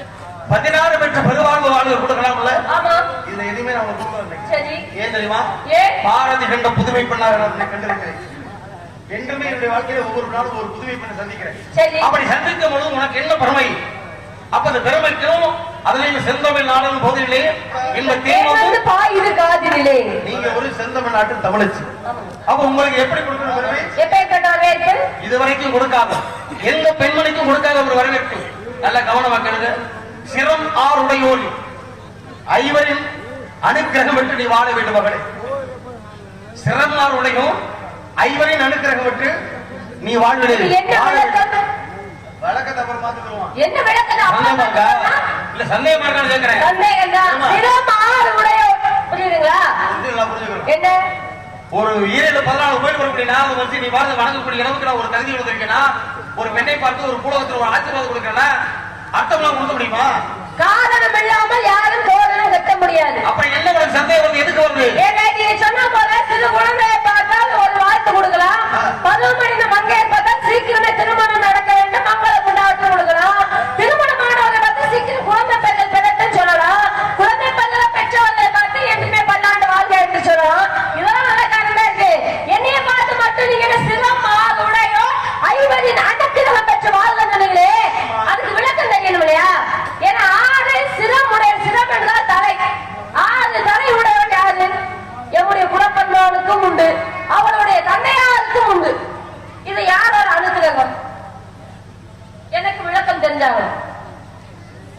16 பெற்ற பெருவாழ்வு வாழ்வு கொடுக்கலாம்ல. ஆமா, இதுல எதுவுமே நம்ம கொடுக்கல. சரி. ஏன் தெரியுமா? ஏன்? பாரதி கண்ட புதுமை பெண்ணாக நான் கண்டிருக்கிறேன். என்றுமே என்னுடைய வாழ்க்கையில ஒவ்வொரு நாளும் ஒரு புதுமை பெண்ணை சந்திக்கிறேன். சரி. அப்படி சந்திக்கும் பொழுது உனக்கு என்ன பெருமை? அப்ப அந்த பெருமைக்கும் அதுலயும் செந்தமிழ் நாடும் போதிலே ஏமாந்து பாயுது காதிலே. நீங்க ஒரு செந்தமிழ் நாட்டு தமிழச்சி. அப்ப உங்களுக்கு எப்படி கொடுக்கணும் பெருமை? எப்பேற்பட்ட வரவேற்பு? இதுவரைக்கும் கொடுக்காத எந்த பெண்மணிக்கும் கொடுக்காத ஒரு வரவேற்பு. நல்ல கவனமா கேளுங்க. சிரம் ஆறுடையோர் ஐவரின் அனுக்கிரகம் விட்டு நீ வாழ வேண்டும் மகளே. சிரம் ஆறுடையும் ஐவரின் அனுக்கிரகம் விட்டு நீ வாழ்வது. என்ன விளக்கம்? வழக்கத்தை அப்புறம் பார்த்துக்குவோம். என்ன விளக்கம்? இல்ல சந்தேகமா இருக்கான்னு கேட்கிறேன். சந்தேகம் தான். சிரம் ஆறுடையோர் புரியுதுங்களா? புரிஞ்சுக்கிறோம். என்ன ஒரு 7-14 கோயில் வரக்கூடிய நாள் வந்து நீ வாழ்ந்து வணங்கக்கூடிய அளவுக்கு நான் ஒரு கருதி கொடுத்திருக்கேன்னா, ஒரு பெண்ணை பார்த்து ஒரு கூடத்தில் ஒரு ஆசீர்வாதம் கொடுக்கறேன்னா அர்த்தம்லாம் கொடுக்க முடியுமா? காரணம் இல்லாமல் யாரும் தோரணம் கட்ட முடியாது. அப்புறம் என்ன உங்களுக்கு சந்தேகம் வந்து எதுக்கு வருது? ஏன்னா நீ சொன்ன போல சிறு குழந்தையை பார்த்தால் ஒரு வாழ்த்து கொடுக்கலாம், பருவமடைந்த மங்கையை பார்த்தால் சீக்கிரமே திருமணம் நடக்க வேண்டும், மங்களம் உண்டாவட்டும் கொடுக்கலாம், திருமணமானவரை பார்த்து சீக்கிரம் குழந்தை பெண்கள் பெறட்டும் சொல்லலாம், குழந்தை பெண்களை பெற்றவர்களை பார்த்து என்றுமே பல்லாண்டு வாழ்க என்று சொல்லலாம். இதெல்லாம் நல்ல காரணமே இருக்கு. என்னைய பார்த்து மட்டும் நீங்க சிரம் ஆளுடையோ ஐவரின் அனுக்கிரகம் பெற்று வாழ்க சொன்னீங்களே, அதுக்கு விளக்கம் தெரியணும் இல்லையா? ஏன்னா 6 சிரம் உடைய, சிரம் என்றால் தலை, 6 தலை உடையவன் யாரு? எம்முடைய குலப்பெண்களுக்கும் உண்டு, அவளுடைய தந்தையாருக்கும் உண்டு. இது யாரோட அனுக்கிரகம்? எனக்கு விளக்கம் தெரிஞ்சாங்க.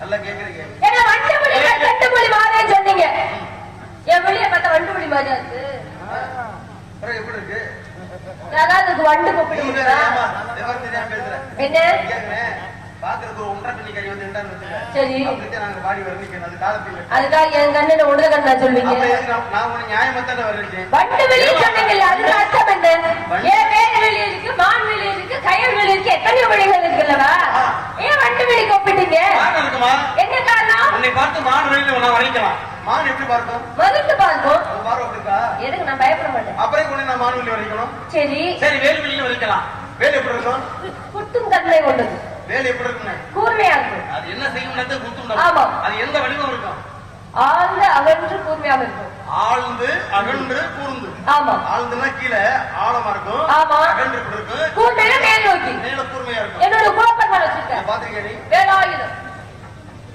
நல்லா கேக்குறீங்க. ஏன்னா வண்டுமொழி கண்டுமொழி மாதிரின்னு சொன்னீங்க. என் வெளியே பார்த்தா வண்டுமொழி மாதிரியா இருக்கு. அப்புறம் எப்படி இருக்கு? அதாவது வண்டு கூப்பிடுங்களா? என்ன பாக்குறதுக்கு ஒரு 1.5 கண்ணி கறி வந்து இருந்தான்னு வச்சுக்க. சரி, அப்படியே நாங்க பாடி வரணிக்கணும். அது காலத்துல அதுக்காக என் கண்ணு ஒன்று கண்ணா சொல்வீங்க. நான் உனக்கு நியாயமா தானே வரேன். வண்டு வெளி சொன்னீங்கல்ல, அதுக்கு அர்த்தம் என்ன? ஏன் வேறு வெளி இருக்கு, மான் வெளி இருக்கு, கயல் வெளி இருக்கு, எத்தனையோ வெளிகள் இருக்குல்லவா? ஏன் வண்டு வெளி கூப்பிட்டீங்க? இருக்குமா? என்ன காரணம்? உன்னை பார்த்து மான் வெளியில நான் வரைக்கலாம். மான் எப்படி பார்க்கும்? மருந்து பார்க்கும். பார்வை இருக்கா? எதுக்கு நான் பயப்பட மாட்டேன். அப்புறம் உன்னை நான் மான் வெளியில வரைக்கணும். சரி சரி, வேலு வெளியில வரைக்கலாம். வேலு எப்படி இருக்கும்? குத்தும் தன்மை கொண்டது. வேலு எப்படி இருக்குங்க? கூர்மையா இருக்கும். அது என்ன செய்யும்? குத்தும். ஆமா. அது எந்த வடிவம் இருக்கும்? ஆழ்ந்து அகன்று கூர்மையாக இருக்கும். ஆழ்ந்து அகன்று கூர்ந்து. ஆமா. ஆழ்ந்துனா கீழே ஆழமா இருக்கும். ஆமா. அகன்று இப்படி இருக்கும். கூர்மையா மேல் நோக்கி. மேல கூர்மையா இருக்கும். என்னோட குலப்பெருமாள் வச்சிருக்கேன். பாத்திருக்கே நீ? வேலாயுதம்.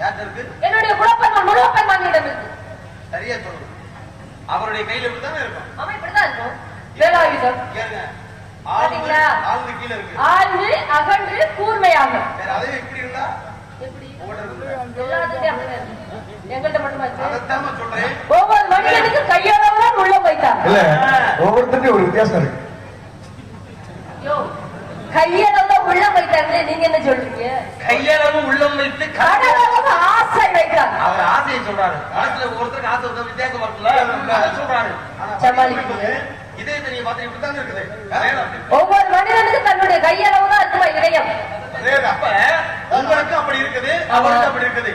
யார்கிட்ட இருக்கு? என்னுடைய குலப்பெருமாள் முருகப்பெருமானிடம் இருக்கு. சரியா சொல்லு. அவருடைய கையில இப்படித்தானே இருக்கும். ஆமா, இப்படிதான் இருக்கும். வேலாயுதம். கேளுங்க. பாத்தீங்களா? ஆழ்ந்து கீழே இருக்கு. ஆழ்ந்து அகன்று கூர்மையாக. வேற அதே இப்படி இருந்தா எப்படி? உங்கள்ட்ட இருக்கு. எல்லாத்துலயும் அப்படிதான் இருக்கு. எங்கள்கிட்ட மட்டுமா இருக்கு? அதைத்தான் சொல்றேன். ஒவ்வொரு மனிதனுக்கு கையோடவும் உள்ள போயிட்டாங்க. இல்ல, ஒவ்வொருத்தருக்கும் ஒரு வித்தியாசம் இருக்கு. யோ, கையளவு உள்ள போயிட்டாங்களே, நீங்க என்ன சொல்றீங்க? கையளவு உள்ளம் வைத்து கடலளவு ஆசை வைக்கிறாங்க. அவர் ஆசையை சொல்றாரு. மனசுல ஒவ்வொருத்தருக்கு ஆசை வந்து வித்தியாசம் இருக்குல்ல, அதை சொல்றாரு. சமாளிக்க இதே நீங்க பாத்தீங்க இப்படித்தான் இருக்குது. ஒவ்வொரு மனிதனுக்கு தன்னுடைய கையளவு தான் இருக்குமா இதயம். அப்ப உங்களுக்கு அப்படி இருக்குது, அவருக்கு அப்படி இருக்குது.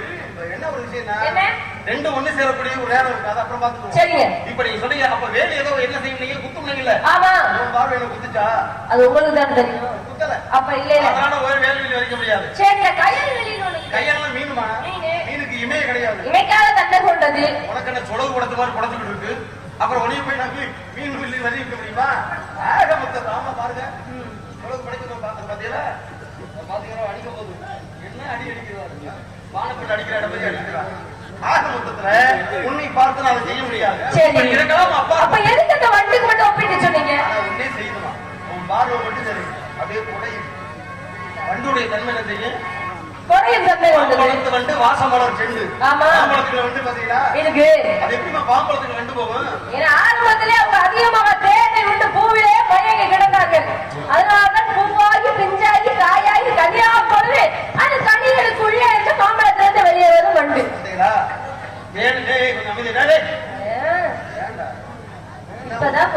என்ன ஒரு விஷயம்னா, என்ன? ரெண்டு ஒண்ணு சேரக்கூடிய ஒரு நேரம் இருக்கு. அதை அப்புறம் பாத்துக்கோ. சரிங்க. இப்ப நீங்க சொன்னீங்க, அப்ப வேலை ஏதோ என்ன செய்வீங்க? குத்துனீங்கல்ல? ஆமா. உன் பார்வை என்ன குத்துச்சா? அது உங்களுக்கு தான் தெரியும். குத்தல. அப்ப இல்ல இல்ல. அதனால ஒரு வேலையில வரைக்க முடியாது. சரி, இந்த கையில் வெளியில ஒண்ணு. கையால மீனுமா? மீனுக்கு இமே கிடையாது. இமைக்காக தன்னை கொண்டது. உனக்கு என்ன சொலவு குடத்து மாதிரி குடத்துக்கிட்டு இருக்கு. அப்புறம் உனைய போய் நான் மீன் வெளியில் வரி இருக்க முடியுமா? ஆக மொத்தம் ஆமா பாருங்க. சொலவு குடைக்கணும் பாத்தீங்களா? பாத்தீங்களா? அடிக்கும் போது என்ன அடி அடிக்கிறாரு? வானப்பட்டு அடிக்கிற இடம் போய் அடிக்கிறார். ஆக மொத்தத்துல உன்னை பார்த்து நான் செய்ய முடியாது. சரி, இருக்கலாம். அப்ப எதுக்கு அந்த வண்டுக்கு மட்டும் ஒப்பிட்டு சொன்னீங்க? உன்னே செய்யணுமா? உன் பார்வை மட்டும் சரி, அப்படியே குடையும். வண்டுடைய தன்மை என்ன செய்யும்? குறையும் தன்மை கொண்டது. பாம்பளத்து வண்டு, வாசமலர் செண்டு. ஆமா. பாம்பளத்துக்கு வண்டு பாத்தீங்களா? இருக்கு. அது எப்படிமா பாம்பளத்துக்கு வண்டு போகும்? ஏன்னா ஆரம்பத்திலே அவங்க அதிகமாக தேனை விட்டு பூவிலே மயங்கி கிடந்தார்கள். அதனாலதான் பூவா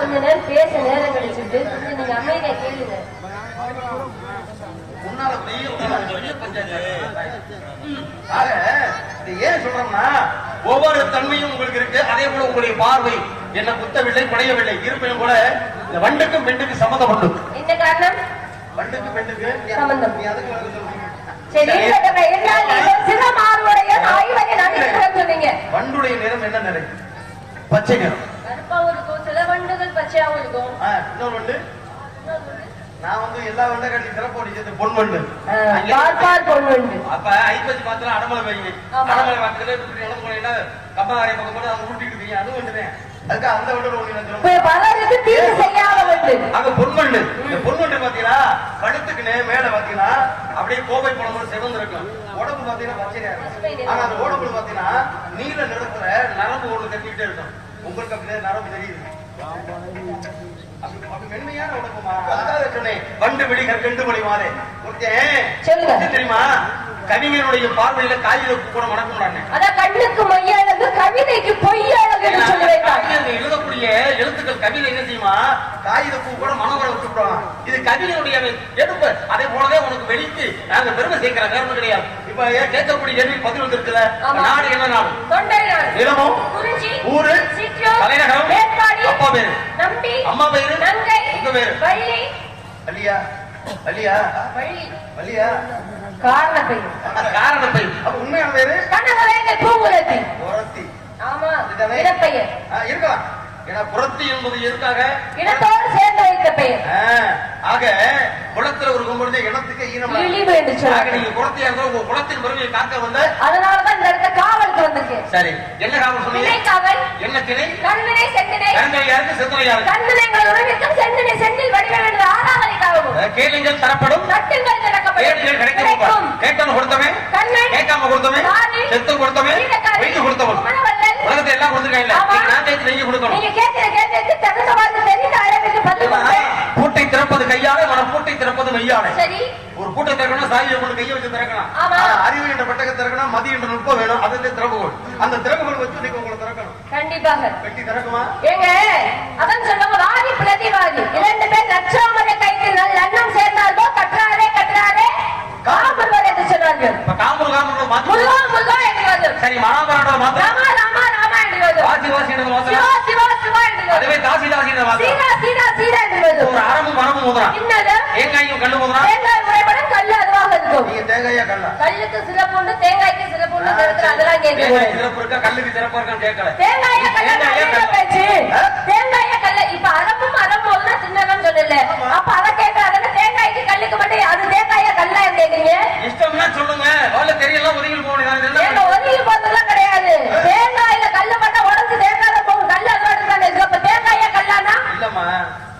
கொஞ்ச நேரம் பேச நேரம் கிடைச்சிட்டு கொஞ்சம் நீங்க அமைதியா கேளுங்க. முன்னால பெரிய பஞ்சாயத்து. ஆக, இது ஏன் சொல்றோம்னா ஒவ்வொரு தன்மையும் உங்களுக்கு இருக்கு. அதே போல உங்களுடைய பார்வை என்ன குத்தவில்லை குறையவில்லை இருப்பினும் கூட இந்த வண்டுக்கும் பெண்ணுக்கு சம்மந்தம் உண்டு. என்ன காரணம்? வண்டுக்கு பெண்ணுக்கு சம்பந்தம். நீ அதுக்கு வந்து சொல்றீங்க. சரி, என்ன சில மாறுடைய ஆய்வகை நடிக்கிறேன்னு சொன்னீங்க. வண்டுடைய நிறம் என்ன நிறம்? பச்சை நிறம். கருப்பாவும் இருக்கும், சில வண்டுகள் பச்சையாவும் இருக்கும். இன்னொரு வண்டு நான் வந்து எல்லா வண்டை கட்டி சிறப்பு அடிச்சது பொன் வண்டு. பார்ப்பார் பொன் வண்டு. அப்ப ஐப்பசி மாத்திரம் அடமலை வைங்க. ஆமா. அடமலை மாத்திரம் இப்படி இளம் முறையில கம்மாரி பக்கம் போட்டு அவங்க ஊட்டிட்டு இருக்கீங்க. அது வண்டுதான். அதுக்கு அந்த வண்டு ஒண்ணு பலருக்கு தீர்வு செய்யாத வண்டு. அங்க பொன் வண்டு. இந்த பொன் வண்டு பாத்தீங்கன்னா கழுத்துக்குன்னு மேல பாத்தீங்கன்னா அப்படியே கோவை பழம் போல சிவந்து இருக்கும். உடம்பு பாத்தீங்கன்னா பச்சையா இருக்கும். ஆனா அந்த உடம்புல பாத்தீங்கன்னா நீல நிறத்துல நரம்பு ஒண்ணு கட்டிக்கிட்டே இருக்கும். உங்களுக்கு அப்படியே நரம்பு தெரியுது. மென்மையான உடம்புமா. அதுக்காக சொன்னேன் வண்டு விழி கண்டு மணி மாறே. சொல்லுங்க. தெரியுமா கவிஞனுடைய பார்வையில காகித கூட மணக்க. அதான் கண்ணுக்கு மையழகு கவிதைக்கு பொய்யழகு சொல்லி வைத்தாங்க. எழுதக்கூடிய எழுத்துக்கள் கவிதை என்ன செய்யுமா காகித பூ கூட மனவரை விட்டுவிடுவாங்க. இது கவிதையுடைய எடுப்பு. அதே போலவே உனக்கு வெளிக்கு நாங்க பெருமை சேர்க்கிற வேறு கிடையாது. இப்ப கேட்கக்கூடிய கேள்வி பதில் வந்திருக்குல்ல. நாடு என்ன நாடு? தொண்டை நாடு. நிலமும் குறிஞ்சி ஊரு சிற்றூர் தலைநகரம் வேட்பாடி அப்பா பேரு நம்பி அம்மா பேரு நங்கை உங்க பேரு வள்ளி வள்ளியா வள்ளியா வள்ளி வள்ளியா காரண பெயர் காரண பெயர். அப்ப உண்மையான பேரு கனகவேங்கை பூங்குழத்தி. புரத்தி. ஆமா, இடப்பெயர் இருக்கலாம். ஏன்னா புரத்தி என்பது எதுக்காக? இடத்தோடு சேர்ந்து வைத்த பெயர். ஆக குளத்துல ஒரு பொழுது இடத்துக்கு ஈனம் இழிவு என்று சொல்றாங்க. நீங்க குளத்தியா இருந்தா உங்க குளத்தின் பெருமையை காக்க வந்த அதனாலதான் இந்த இடத்த காவலுக்கு வந்திருக்கேன். சரி, என்ன காவல் சொன்னீங்க? திணை காவல். என்ன திணை? கண்ணினை செந்தினை. கண்ணினை யாருக்கு? செந்தினை யாருக்கு? கண்ணினைங்கள் உறவிற்கும் செந்தினை செந்தில் வடிவம் என்று ஆறாவதை காவலும். கேளுங்கள் தரப்படும், கட்டுங்கள் திறக்கப்படும். கேளுங்கள் கிடைக்கும். கேட்கணும் கொடுத்தவன், கண்ணன் கேட்காம கொடுத்தவன், செத்து கொடுத்தவன், வைத்து கொடுத்தவன், உலகத்தை எல்லாம் கொடுத்துருக்காங்க. நான் கேட்டு நீங்க கொடுக்கணும். நீங்க கேட்கிற கேள்விக்கு தகுந்தவாறு தெரிந்த அளவுக்கு பதில் கொடுங்க. பூட்டை திறப்பது கையாலே, பூட்டை திறப்பது மெய்யாலே. சரி, ஒரு பூட்டை திறக்கணும், சாவியை கொண்டு கையை வச்சு திறக்கலாம். அறிவு என்ற பெட்டகத்தை திறக்கணும், மதி என்ற நுட்பம் வேணும். அதுல திறப்புகள், அந்த திறப்புகள் வச்சு நீங்க உங்களை திறக்கணும். கண்டிப்பாக வெட்டி திறக்குமா? ஏங்க அதான் சொல்லுவாங்க, வாதி பிரதிவாதி இரண்டு பேர் லட்சோமரை கைக்கு நல்ல எண்ணம் சேர்ந்தால்போ கற்றாரே கற்றாரே காமர்வர் என்று சொன்னார்கள். காமர் முருகா முருகா என்று வரும். சரி, மகாபாரதம் மாத்திரம் ராமா ராமா ராமா என்று வரும். வாசி வாசி என்று மாத்திரம் சிவா சிவா சிவா என்று வரும். அதுவே தாசி தாசி என்று மாத்திரம் சீதா சீதா சீதா என்று வரும். ஒரு அரமும் மரமும் ஊதுறான். என்னது? தேங்காயும் கல்லு ஊதுறான். தேங்காய் முறைப்படும் கல்லு அதுவாக இருக்கும். நீங்க தேங்காயா கல்லா? கல்லுக்கு சிறப்பு உண்டு, தேங்காய்க்கு சிறப்பு உண்டு. அதெல்லாம் கேட்க தேங்காய் சிறப்பு இருக்கா, கல்லுக்கு சிறப்பு இருக்கான்னு கேட்கல. தேங்காய கல்ல பேச்சு. தேங்காய கல்ல இப்ப அரப்பும் அரம்போது சின்னகம் சொல்லல. அப்ப அத கேட்காத தேங்காய்க்கு கல்லுக்கு மட்டும் அது தேங்காய கல்ல கேக்குறீங்க. இஷ்டம்னா சொல்லுங்க. வரல தெரியல ஒதுங்கி போகணும். ஏங்க ஒதுங்கி போறதெல்லாம் கிடையாது. தேங்காயில கல்லு மட்டும் உடஞ்சு தேங்காய் போகும். கல்லு அதோட தானே இருக்கு. அப்ப தேங்காய கல்லானா? இல்லம்மா,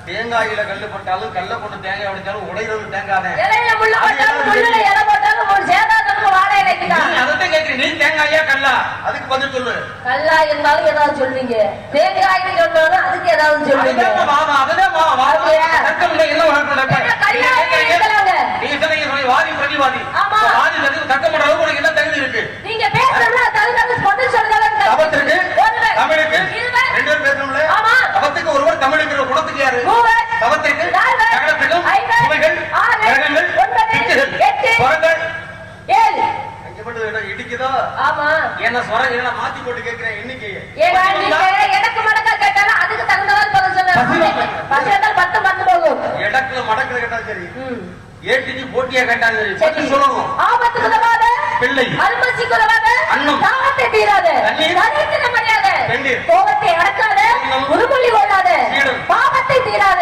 தேங்காயில கல்லு போட்டாலும் கல்ல போட்டு தேங்காய் உடைச்சாலும் உடையிறது தேங்காய் தான். இலையில முள்ளு போட்டாலும் முள்ளுல இலை போட்டாலும் ஒரு சேதாரத்துக்கு வாழை இலைக்குதான். அதான் கேட்கிறேன், நீ தேங்காயா கல்லா? அதுக்கு பதில் சொல்லு. கல்லா இருந்தாலும் ஏதாவது சொல்வீங்க, தேங்காய்னு சொன்னாலும் அதுக்கு ஏதாவது சொல்வீங்க. அதுதான் மாமா, அதுதான் மாமா. தர்க்கம் இல்லை, என்ன வழக்கம் நீங்க சொன்னீங்க, வாதி பிரதிவாதி. வாதி தர்க்கம் பண்ற அளவுக்கு உனக்கு என்ன தகுதி இருக்கு? நீங்க பேசுறதுல தகுந்த பதில் சொல்றதுக்கு தவத்திற்கு தமிழுக்கு ரெண்டு பேரும் பேசணும்ல. தவத்துக்கு ஒருவர், தமிழுக்கு குணத்துக்கு யாரு? தவத்திற்கு சகலத்துக்கும் சுமைகள், கிரகங்கள், திக்குகள், ஸ்வரங்கள் 7 இடிக்குதோ? ஆமா. என்ன ஸ்வரம் என்ன மாத்தி போட்டு கேட்கிறேன் எண்ணிக்கையை. ஏங்க நீங்க எனக்கு மடக்கா கேட்டாலும் அதுக்கு தகுந்தவாறு பதில் சொல்லுங்க. பசங்க 10 10 போகும். எடக்குல மடக்குல கேட்டா சரி, ஏட்டிக்கு போட்டியா கேட்டாங்க சரி. சொல்லணும். ஆபத்துக்கு உதவாத பிள்ளை, அல்மசிக்கு உதவாத அன்னம், தாகத்தை தீராத தரித்திர மரியாத கோபத்தை அடக்காத உருமொழி கொள்ளாத பாவத்தை தீராத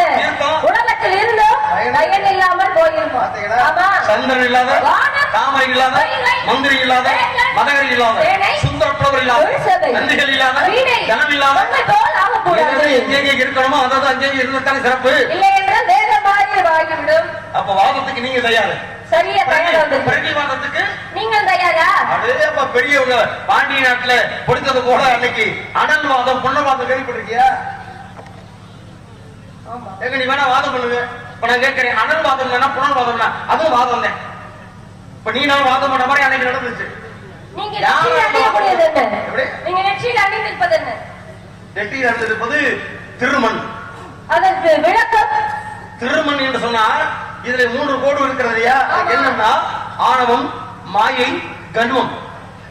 உலகத்தில் இருந்தும் பயன் இல்லாமல் போயிருப்போம். ஆமா, சந்திரன் இல்லாத, தாமரை இல்லாத, மந்திரி இல்லாத, மதகரி இல்லாத, சுந்தர புலவர் இல்லாத, நந்திகள் இல்லாத, ஜனம் இல்லாத, எங்கெங்க இருக்கணுமோ அதாவது அங்கேயே இருந்ததான சிறப்பு. இல்லை என்றால் வேற மாதிரி வாங்கிவிடும். அப்ப வாதத்துக்கு நீங்க தயாரு? சரியா தயாரா? பிரதிவாதத்துக்கு நீங்கள் தயாரா? அதே அப்ப பெரியவங்க பாண்டிய நாட்டுல பொடித்தது போல அன்னைக்கு அனல்வாதம் புனர்வாதம் கேள்விப்பட்டிருக்கியா? எங்க நீ வேணா வாதம் பண்ணுங்க. இப்ப நான் கேட்கிறேன், அனல்வாதம் வேணா புனர்வாதம் அதுவும் வாதம் தான். இப்ப நீ நான் வாதம் பண்ண மாதிரி அன்னைக்கு நடந்துச்சு. நீங்க நெற்றியில் அணிந்திருப்பது என்ன? நெற்றியில் அணிந்திருப்பது திருமண். அதற்கு விளக்கம் திருமண் என்று சொன்னா இதுல 3 கோடு இருக்கிறது இல்லையா? ஆமா. என்னன்னா ஆணவம், மாயை, கண்மம்.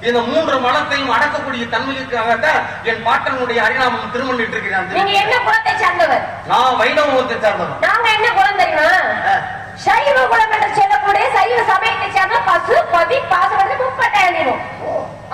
இந்த 3 மலத்தையும் அடக்கக்கூடிய தன்மைக்காகத்தான் என் பாட்டனுடைய ஹரிநாமம் திருமண் இருக்கிறான். நீங்க என்ன குலத்தை சார்ந்தவர்? நான் வைணவ குலத்தை சார்ந்தவன். நாங்க என்ன குலம் தெரியுமா? சைவ குலம் என்று சொல்லக்கூடிய சைவ சமயத்தை சேர்ந்த பசு, பதி, பாசவர்கள் 38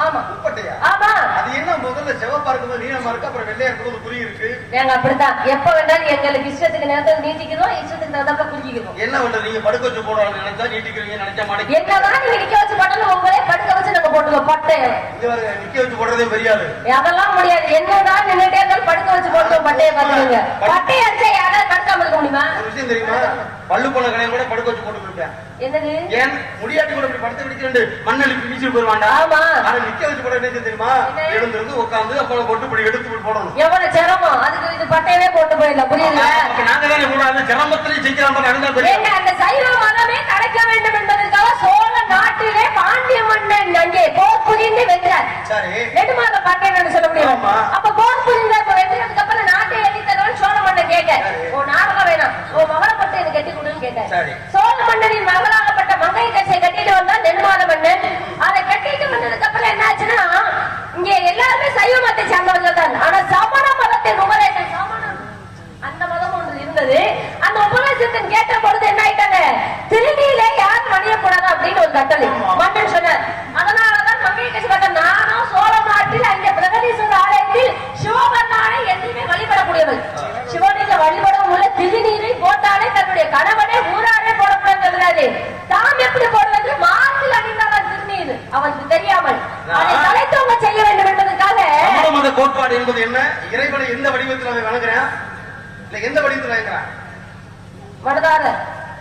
ஆமா. உப்பட்டையா? ஆமா. அது என்ன முதல்ல சிவப்பா இருக்கும்போது நீளமா இருக்கு, அப்புறம் வெள்ளையா இருக்கும்போது குறி இருக்கு. நாங்க அப்படித்தான் எப்ப வேண்டாலும் எங்களுக்கு இஷ்டத்துக்கு நேரத்தில் நீட்டிக்கிறோம், இஷ்டத்துக்கு நேரத்தில் புரிஞ்சுக்கிறோம். என்ன பண்றது? நீங்க படுக்க வச்சு போடுறாங்க, நினைச்சா நீட்டிக்கிறீங்க, நினைச்சா மாட்டேங்க. என்னதான் நீங்க நிக்க வச்சு பண்ணணும், உங்களே படுக்க வச்சு நாங்க போட்டுக்கோம் பட்டைய. இங்க பாருங்க, நிக்க வச்சு போடுறதே பெரியாரு. அதெல்லாம் முடியாது. என்னதான் நின்னுட்டே இருந்தாலும் படுக்க வச்சு போட்டுக்கோம் பட்டைய. பாத்துக்கோங்க, பட்டைய அடிச்சா யாராவது படுக்காம இருக்க முடியுமா? ஒரு விஷயம் தெரியுமா? பள்ளு போன கடையில் கூட படுக்க வச்சு போட்டு இருப்பேன். என்னது? ஏன் முடியாட்டி கூட இப்படி படுத்து பிடிச்சு மண்ணெளி பிடிச்சு போயிருவாண்டா. ஆமா. ஆனா நிக்க வச்சு போட என்ன தெரியுமா? எழுந்திருந்து உட்காந்து அப்புறம் போட்டு இப்படி எடுத்து போடணும். எவ்வளவு சிரமம் அதுக்கு. இது பட்டையவே போட்டு போயிடலாம், புரியுதுல? நாங்க தானே கூட அந்த சிரமத்திலையும் செய்யலாம். ஏங்க, அந்த சைவ மதமே தடைக்க வேண்டும் என்பதற்காக சோழ நாட்டிலே பாண்டிய மன்னன் அங்கே போர் புரிந்து வென்றார். சரி, நெடுமாத பாண்டியன் சொல்ல முடியும். ஆமா. அப்ப போர் புரிந்த வென்றதுக்கு அப்புறம் நாட்டை எழுதி தரவன் சோழ மன்னன் கேட்க, ஓ நாடகம் வேணாம், ஓ மகளப்பட்டு எனக்கு கட்டி கொடுன்னு கேட்டார். சரி. சோழ மன்னனின் மகளாகப்பட்ட மங்கை கட்சியை கட்டிட்டு வந்தா நெடுமாத மன்னன். அதை கட்டிட்டு வந்ததுக்கு அப்புறம் என்னாச்சுன்னா, இங்க எல்லாருமே சைவ மதத்தை சார்ந்தவர்கள் தான். ஆனா சமண மதத்தின் உபதேசம், சமணம் அந்த மதம் ஒன்று இருந்தது. அந்த உபதேசத்தின் கேட்ட பொழுது என்ன ஆயிட்டாங்க, திருநீலே யாரும் மணியக்கூடாது அப்படின்னு ஒரு கட்டளை மன்னன் சொன்னார். அதனாலதான் மங்கை கட்சி கட்ட நானும் சோழ நாட்டில் அங்கே பிரகதீஸ்வரர் ஆலயத்தில் சிவபெருமானை என்றுமே வழிபடக்கூடியவர். சிவனுக்கு வழிபடவும் உள்ள திருநீரை போட்டாலே தன்னுடைய கணவனே ஊராரே போடக்கூடாது. தாம் எப்படி போடுவது? மாற்றில் அணிந்தாலும் திருநீர் அவனுக்கு தெரியாமல் அதை தலைத்தவங்க செய்ய வேண்டும் என்பதற்காக. சமண மத கோட்பாடு என்பது என்ன? இறைவனை எந்த வடிவத்தில் அவன் வணங்குறேன், இல்ல எந்த வடிவத்தில் வணங்குறான்? மனதார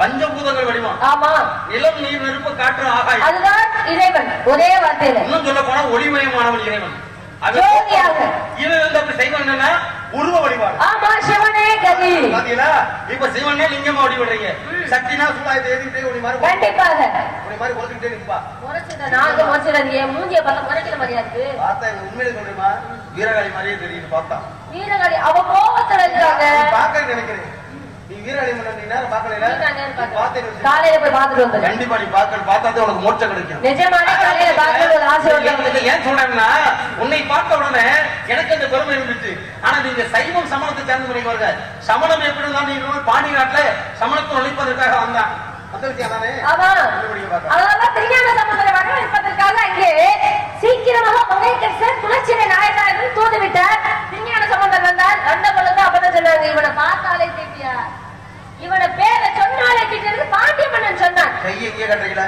பஞ்சபூதங்கள் வடிவம். ஆமா. நிலம், நீர், நெருப்பு, காற்று, ஆகாயம். அதுதான் இறைவன். ஒரே வார்த்தையில இன்னும் சொல்ல போனா ஒளிமயமானவன் இறைவன். ஜோதியாக. இது அப்படி செய்வன் என்னன்னா உருவ வழிபாடு. ஆமா, சிவனே கதி. பாத்தீங்களா? இப்ப சிவனே லிங்கமா வழிபடுறீங்க. சக்தினா சூடாயத்தை ஏறிக்கிட்டே உனி மாதிரி கண்டிப்பாக உனி மாதிரி கொடுத்துக்கிட்டே நிற்பா. முறைச்சிட்ட நாங்க முறைச்சிடாதீங்க. மூஞ்சிய பார்த்தா முறைக்கிற மாதிரியா இருக்கு. பார்த்தா எங்க உண்மையில சொல்றேமா, வீரகாளி மாதிரியே தெரியுது பார்த்தா. வீரகாளி அவ கோபத்துல இருக்காங்க. பாக்க நினைக்கிறேன். நீ வீரகாளி மன்னர் நீ நேரம் பாக்கல. காலையில போய் பாத்துட்டு வந்தேன். கண்டிப்பா நீ பார்த்தா உனக்கு மோட்சம் கிடைக்கும். நிஜமானே காலையில பார்த்து ஒரு ஆசை வந்து. ஏன் சொல்றேன்னா, உன்னை பார்த்த உடனே எனக்கு அந்த பெருமை இருந்துச்சு. ஆனா நீங்க சைவம் சமணத்தை சேர்ந்து பண்ணிக்குவாங்க. சமணம் எப்படி இருந்தாலும் நீங்க பாண்டி நாட்டுல சமணத்தை ஒழிப்பதற்காக வந்தான். அதனால திருஞான சம்பந்தரை வரவேற்பதற்காக அங்கே சீக்கிரமாக மங்கையர்க்கரசர் குலச்சிறை நாயனாரிடம் தூதுவிட்டார். திருஞான சம்பந்தர் வந்தார். வந்த பொழுது அப்பதான் சொன்னாங்க, இவனை பார்த்தாலே திட்டியா, இவனை பேரை சொன்னாலே திட்டியது பாண்டிய மன்னன் சொன்னான். கையை எங்கே கட்டுறீங்களா?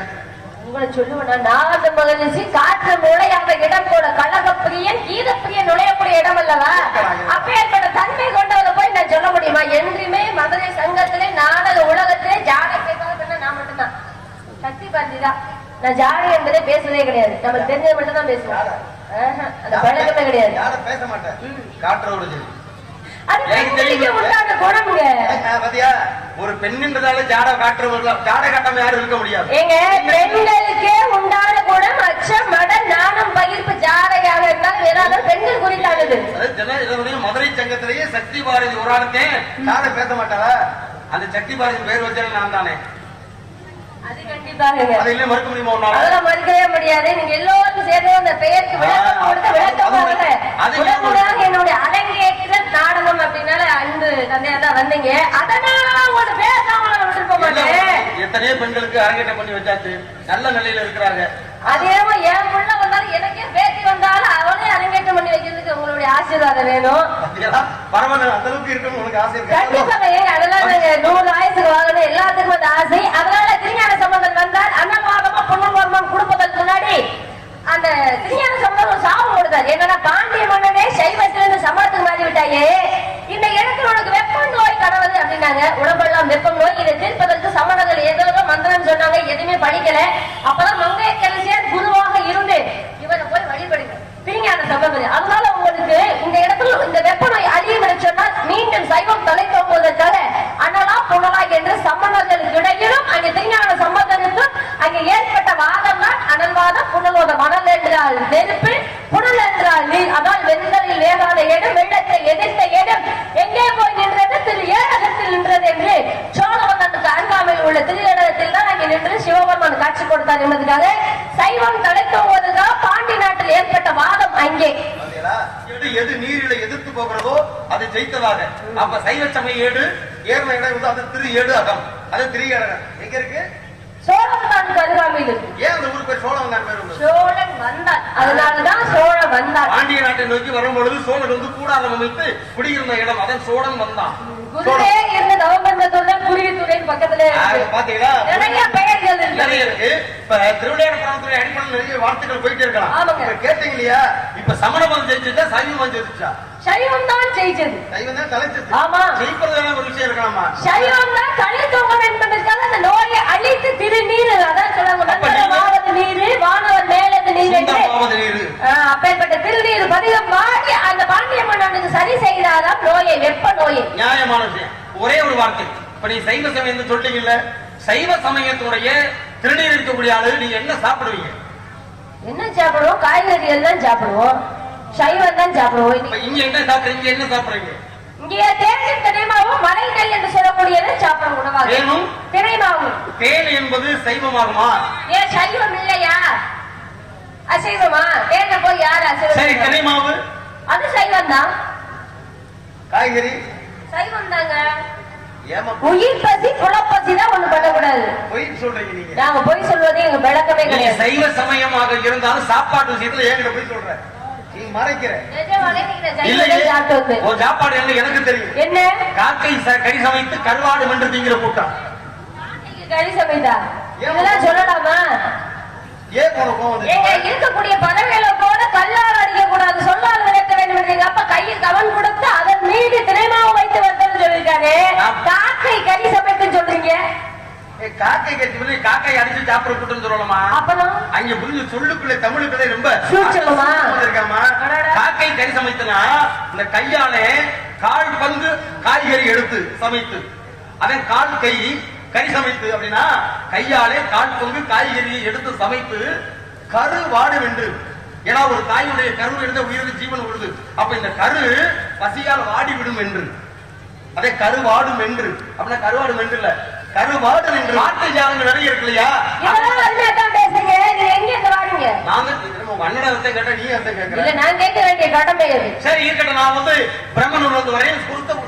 உங்களை சொல்லுவேன், நாகந்த மகிழ்ச்சி காற்று நுழையாத இடம் போல கழகப்பிரியன் கீதப்பிரியன் நுழையக்கூடிய இடம் அல்லவா? அப்பேற்பட்ட தன்மை கொண்டவரை போய் நான் சொல்ல முடியுமா? என்றுமே மதுரை சங்கத்திலே நாடக உலகத்திலே ஜாடகை நான் மட்டும்தான் சக்தி பாண்டிதான். நான் ஜாடகை என்பதே பேசுறதே கிடையாது. நமக்கு தெரிஞ்சது மட்டும் தான் பேசுவேன். அந்த பழக்கமே கிடையாது. யாரும் பேச மாட்டேன். காற்றோடு அது பெண்களுக்கு உண்டான குணம்ங்க. பாத்தியா, ஒரு பெண்ணின்றதால ஜாட காட்டுறவர்கள் ஜாட காட்டாம யாரும் இருக்க முடியாது. ஏங்க, பெண்களுக்கே உண்டான குணம் அச்சம், மடம், நாணம், பகிர்ப்பு ஜாடையாக இருந்தால் வேறாவது பெண்கள் குறித்தானது. மதுரை சங்கத்திலேயே சக்தி பாரதி ஒரு ஆளுத்தே ஜாட பேச மாட்டாளா? அந்த சக்தி பாரதி பேர் வச்சாலும் நான் தானே. அது கண்டிப்பாக அதை இல்ல மறுக்க முடியுமா? அதெல்லாம் மறுக்கவே முடியாது. நீங்க எல்லோருக்கும் சேர்ந்து அந்த பெயருக்கு விளக்கம் கொடுத்து விளக்கம் என்னுடைய அரங்கேற்ற நாடகம் அப்படின்னால அன்பு தந்தையா தான் வந்தீங்க. அதனால உங்களோட பேசாம விட்டுருக்க மாட்டேன். எத்தனையோ பெண்களுக்கு அரங்கேற்றம் பண்ணி வச்சாச்சு, நல்ல நிலையில இருக்கிறாங்க. அதே என் புள்ள வந்தாலும் எனக்கே பேட்டி வந்தாலும் அவனே அரங்கேற்றம் பண்ணி வைக்கிறதுக்கு உங்களுடைய ஆசீர்வாதம் வேணும். பரவாயில்ல, அந்த அளவுக்கு இருக்கணும் உங்களுக்கு ஆசை இருக்கு. கண்டிப்பாக ஏங்க, அதெல்லாம் 100 ஆயிரத்துக்கு வாங்கணும் எல்லாத்துக்கும் அந்த ஆசை. அதனால திருஞான சம்பந்தன் வந்தார். அன்னவாதமா புனர்வாதம் கொடுப்பதற்கு முன்னாடி அந்த திருஞான சம்பந்தன் ஒரு சாபம் கொடுத்தார். என்னன்னா, பாண்டிய மன்னனே சைவத்திலிருந்து சமணத்துக்கு மாறி விட்டாயே, இந்த இடத்துல உனக்கு வெப்ப நோய் கடவுது அப்படின்னாங்க. உடம்பெல்லாம் வெப்ப நோய், இதை தீர்ப்பதற்கு சமணர்கள் ஏதோ மந்திரம் சொன்னாங்க, எதுவுமே படிக்கல. அப்பதான் மங்கையர்க்கரசியார் குருவாக இருந்து இவரை போய் வழிபடுங்க திருஞான சம்பந்தர். அதனால உங்களுக்கு இந்த இடத்துல இந்த வெப்ப நோய் அழியும் என்று சொன்னால் மீண்டும் சைவம் தலை தோங்குவதற்காக அனலா புனலா என்று சமணர்களுக்கு இடையிலும் அங்கே திருஞான சம்பந்தனுக்கும் அங்கே ஏற்பட்ட வாதம் தான் அனல்வாதம், புனல்வாதம். அனல் என்றால் நெருப்பு, புனல் என்றால் நீர். அதான் வெந்தலில் வேகாத இடம், வெள்ளத்தை எதிர்த்த இடம் எங்கே போய் நின்றது? திரு ஏழ கொடுத்தார் என்பதற்காக சைவம் தலைத்தோவதுதான் பாண்டி நாட்டில் ஏற்பட்ட வாதம் அங்கே. பாத்தீங்களா? எது நீரில எதிர்த்து போகிறதோ அது ஜெயித்ததாக. அப்ப சைவ சமய ஏடு ஏர்ன இடம் வந்து அது திரு ஏடு அகம். அது திரு ஏடு எங்க இருக்கு? சோழவந்தான் அருகாமையில் இருக்கு. ஏன் அந்த ஊருக்கு பேர் சோழவந்தான் பேர் உண்டு? சோழன் வந்தான், அதனாலதான் சோழ வந்தான். பாண்டிய நாட்டை நோக்கி வரும் பொழுது சோழன் வந்து கூடாரம் அமைத்து குடியிருந்த இடம், அதன் சோழன் வந்தான். குருவே இருந்து நவம்பந்தத்துடன் குருவித்துறையின் பக்கத்துல பாத்தீங்களா? நிறைய பெயர்கள் நிறைய இருக்கு. இப்ப திருவிளையாடல் அடிப்படையில் நிறைய வார்த்தைகள் போயிட்டே இருக்கலாம். ஆமாங்க. கேட்டீங்க இல்லையா? இப்ப சமண மதம் ஜெயிச்சா சைவ மதம் ஜெயிச்சா? சைவம் தான் ஜெயிச்சது. சைவம் தான் தலைச்சது. ஆமா. ஜெயிப்பதுதான ஒரு விஷயம் இருக்கலாமா? சைவம் தான் தலைத்தோங்கம் என்பதற்காக அந்த நோயை அழித்து திருநீர், அதான் சொல்லுவாங்க மந்திரமாவது நீர் வானவர் மேலது நீர் என்று. அப்பேற்பட்ட திருநீர் பதிகம் வாடி அந்த பாண்டிய மன்னனுக்கு சரி செய்தாராம் நோயை, வெப்ப நோயை. நியாயமான விஷயம். ஒரே ஒரு வார்த்தை. இப்ப நீ சைவ சமயம் சொல்றீங்கல்ல, சைவ சமயத்துடைய திருநீர் இருக்கக்கூடிய ஆளு நீங்க என்ன சாப்பிடுவீங்க? என்ன சாப்பிடுவோம்? காய்கறிகள் தான் சாப்பிடுவோம், சைவம் தான் சாப்பிடுவோம். இங்க என்ன சாப்பிடுறீங்க? இங்க என்ன சாப்பிடுறீங்க? இங்கே தேனின் திணைமாவும் மலை நெல் என்று சொல்லக்கூடியது சாப்பிடும் உணவாக. தேனும் திணைமாவும். தேன் என்பது சைவமாகுமா? ஏன் சைவம் இல்லையா? அசைவமா? தேன போய் யாரு அசைவம்? சரி, திணைமாவு அது சைவம் தான். காய்கறி சைவம் தாங்க. ஏமா உயிர் பசி குலப்பசி தான் ஒண்ணு பண்ணக்கூடாது. பொய் சொல்றீங்க நீங்க? நாங்க பொய் சொல்வது எங்க விளக்கமே நீங்க கிடையாது. சைவ சமயமாக இருந்தாலும் சாப்பாட்டு விஷயத்துல என்கிட்ட போய் சொல்ற, நீ மறைக்கிற. நிஜமாவே நீங்க இல்லையே, சைவத்தை சாப்பிட்டு வந்து. ஒரு சாப்பாடு என்ன எனக்கு தெரியும். என்ன? காக்கை கறி சமைத்து கருவாடு என்று திங்கிற கூட்டம். நீங்க கறி சமைத்தா இதெல்லாம் சொல்லலாமா? ஏன் உனக்கும் வந்து எங்க இருக்கக்கூடிய பறவைகளை கூட கல்லால் அடிக்க கூடாது, சொல்லால் விளக்க வேண்டும் என்று எங்க அப்பா கையில் கவன் கொடுத்து அதன் மீது திரைமாவு வைத்து வந்தேன்னு சொல்லியிருக்காரு. காக்கை கறி சமைக்குன்னு சொல்றீங்க. காக்கை கட்சி காக்கை அடிச்சு சாப்பிட கூட்டம் சொல்லலாமா? அப்புறம் அங்க புரிஞ்சு சொல்லுக்குள்ள தமிழுக்குள்ள ரொம்ப சூட்சமமா இருக்காமா? காக்கை கறி சமைத்தனா இந்த கையாலே கால் பங்கு காய்கறி எடுத்து சமைத்து, அதன் கால் கை கறி சமைத்து அப்படின்னா கையாலே கால் பங்கு காய்கறியை எடுத்து சமைத்து கரு வாடு வென்று. ஏன்னா ஒரு தாயுடைய கரு இருந்த உயிருக்கு ஜீவன் உள்ளது. அப்ப இந்த கரு பசியால் வாடி விடும் என்று, அதே கருவாடும் என்று. அப்படின்னா கருவாடும் என்று இல்ல, கருவாடு என்று. வார்த்தை ஜாலங்கள் நிறைய இருக்கு இல்லையா? இதெல்லாம் அண்ணாதான் பேசுங்க. நீங்க எங்க இருந்து வாரீங்க? நான் உங்க அண்ணன் அர்த்தம் கேட்டா நீ அர்த்தம் கேட்கிற. இல்ல, நான் கேட்க வேண்டிய கடமை அது. சரி இருக்கட்டும். நான் வந்து பிரம்மன் வந்து வரேன்.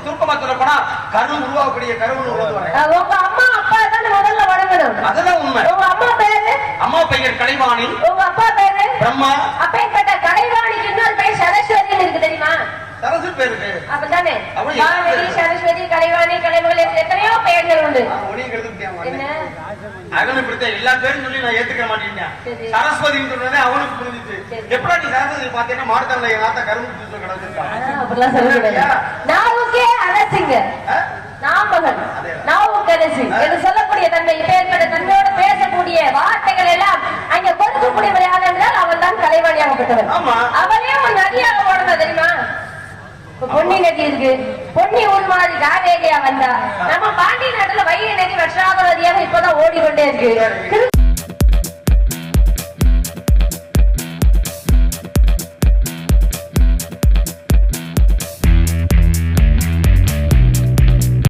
சுருக்கமா சொல்ல போனா கரு உருவாக்கக்கூடிய கருவன் வந்து வரேன். உங்க அம்மா அப்பா தான் முதல்ல வணங்கணும். அதெல்லாம் உண்மை. உங்க அம்மா பேரு? அம்மா பெயர் கலைவாணி. உங்க அப்பா பேரு? பிரம்மா. அப்பேற்பட்ட கலைவாணிக்கு இன்னொரு பேர் சரஸ்வதின்னு இருக்கு தெரியுமா? சரசு பேருக்கு அப்படித்தானே? அவன் வானதி, சரஸ்வதி, கலைவாணி, கலைமகள் என்று எத்தனையோ பெயர்கள் உண்டு. ஒன்னையும் கெடுத்துட்டியாமா? என்ன? அவனு பிடித்த எல்லா பேரும் சொல்லி நான் ஏத்துக்க மாட்டேன். சரி. சரஸ்வதின்னு சொன்னே அவனுக்கு புரிஞ்சிச்சு. சரி. எப்படா நீ சரஸ்வதி பாத்தீங்கன்னா மார்த்தாண்ட என் ஆத்தா கரும்பு ஜூஸ் கிடந்திருக்கான். அப்படிலாம் சொல்லக்கூடாது. நாவுக்கே அரசிங்க, நாமகன், நாவுக்கரசி என்று சொல்லக்கூடிய தன்மை, இப்பேற்பட்ட தன்மையோடு பேசக்கூடிய வார்த்தைகள் எல்லாம் அங்க கொடுக்கக்கூடியவர் யார் என்றால் அவன் தான் கலைவாணியாகப்பட்டவன். ஆமா. அவனே ஒரு நதியாக ஓடுறது தெரியுமா? பொன்னி நதி இருக்கு, பொன்னி ஊர் மாதிரி காவேரியா வந்தா. நம்ம பாண்டிய நாட்டுல வைகை நதி வருஷாக நதியாக இப்பதான் ஓடிக்கொண்டே இருக்கு.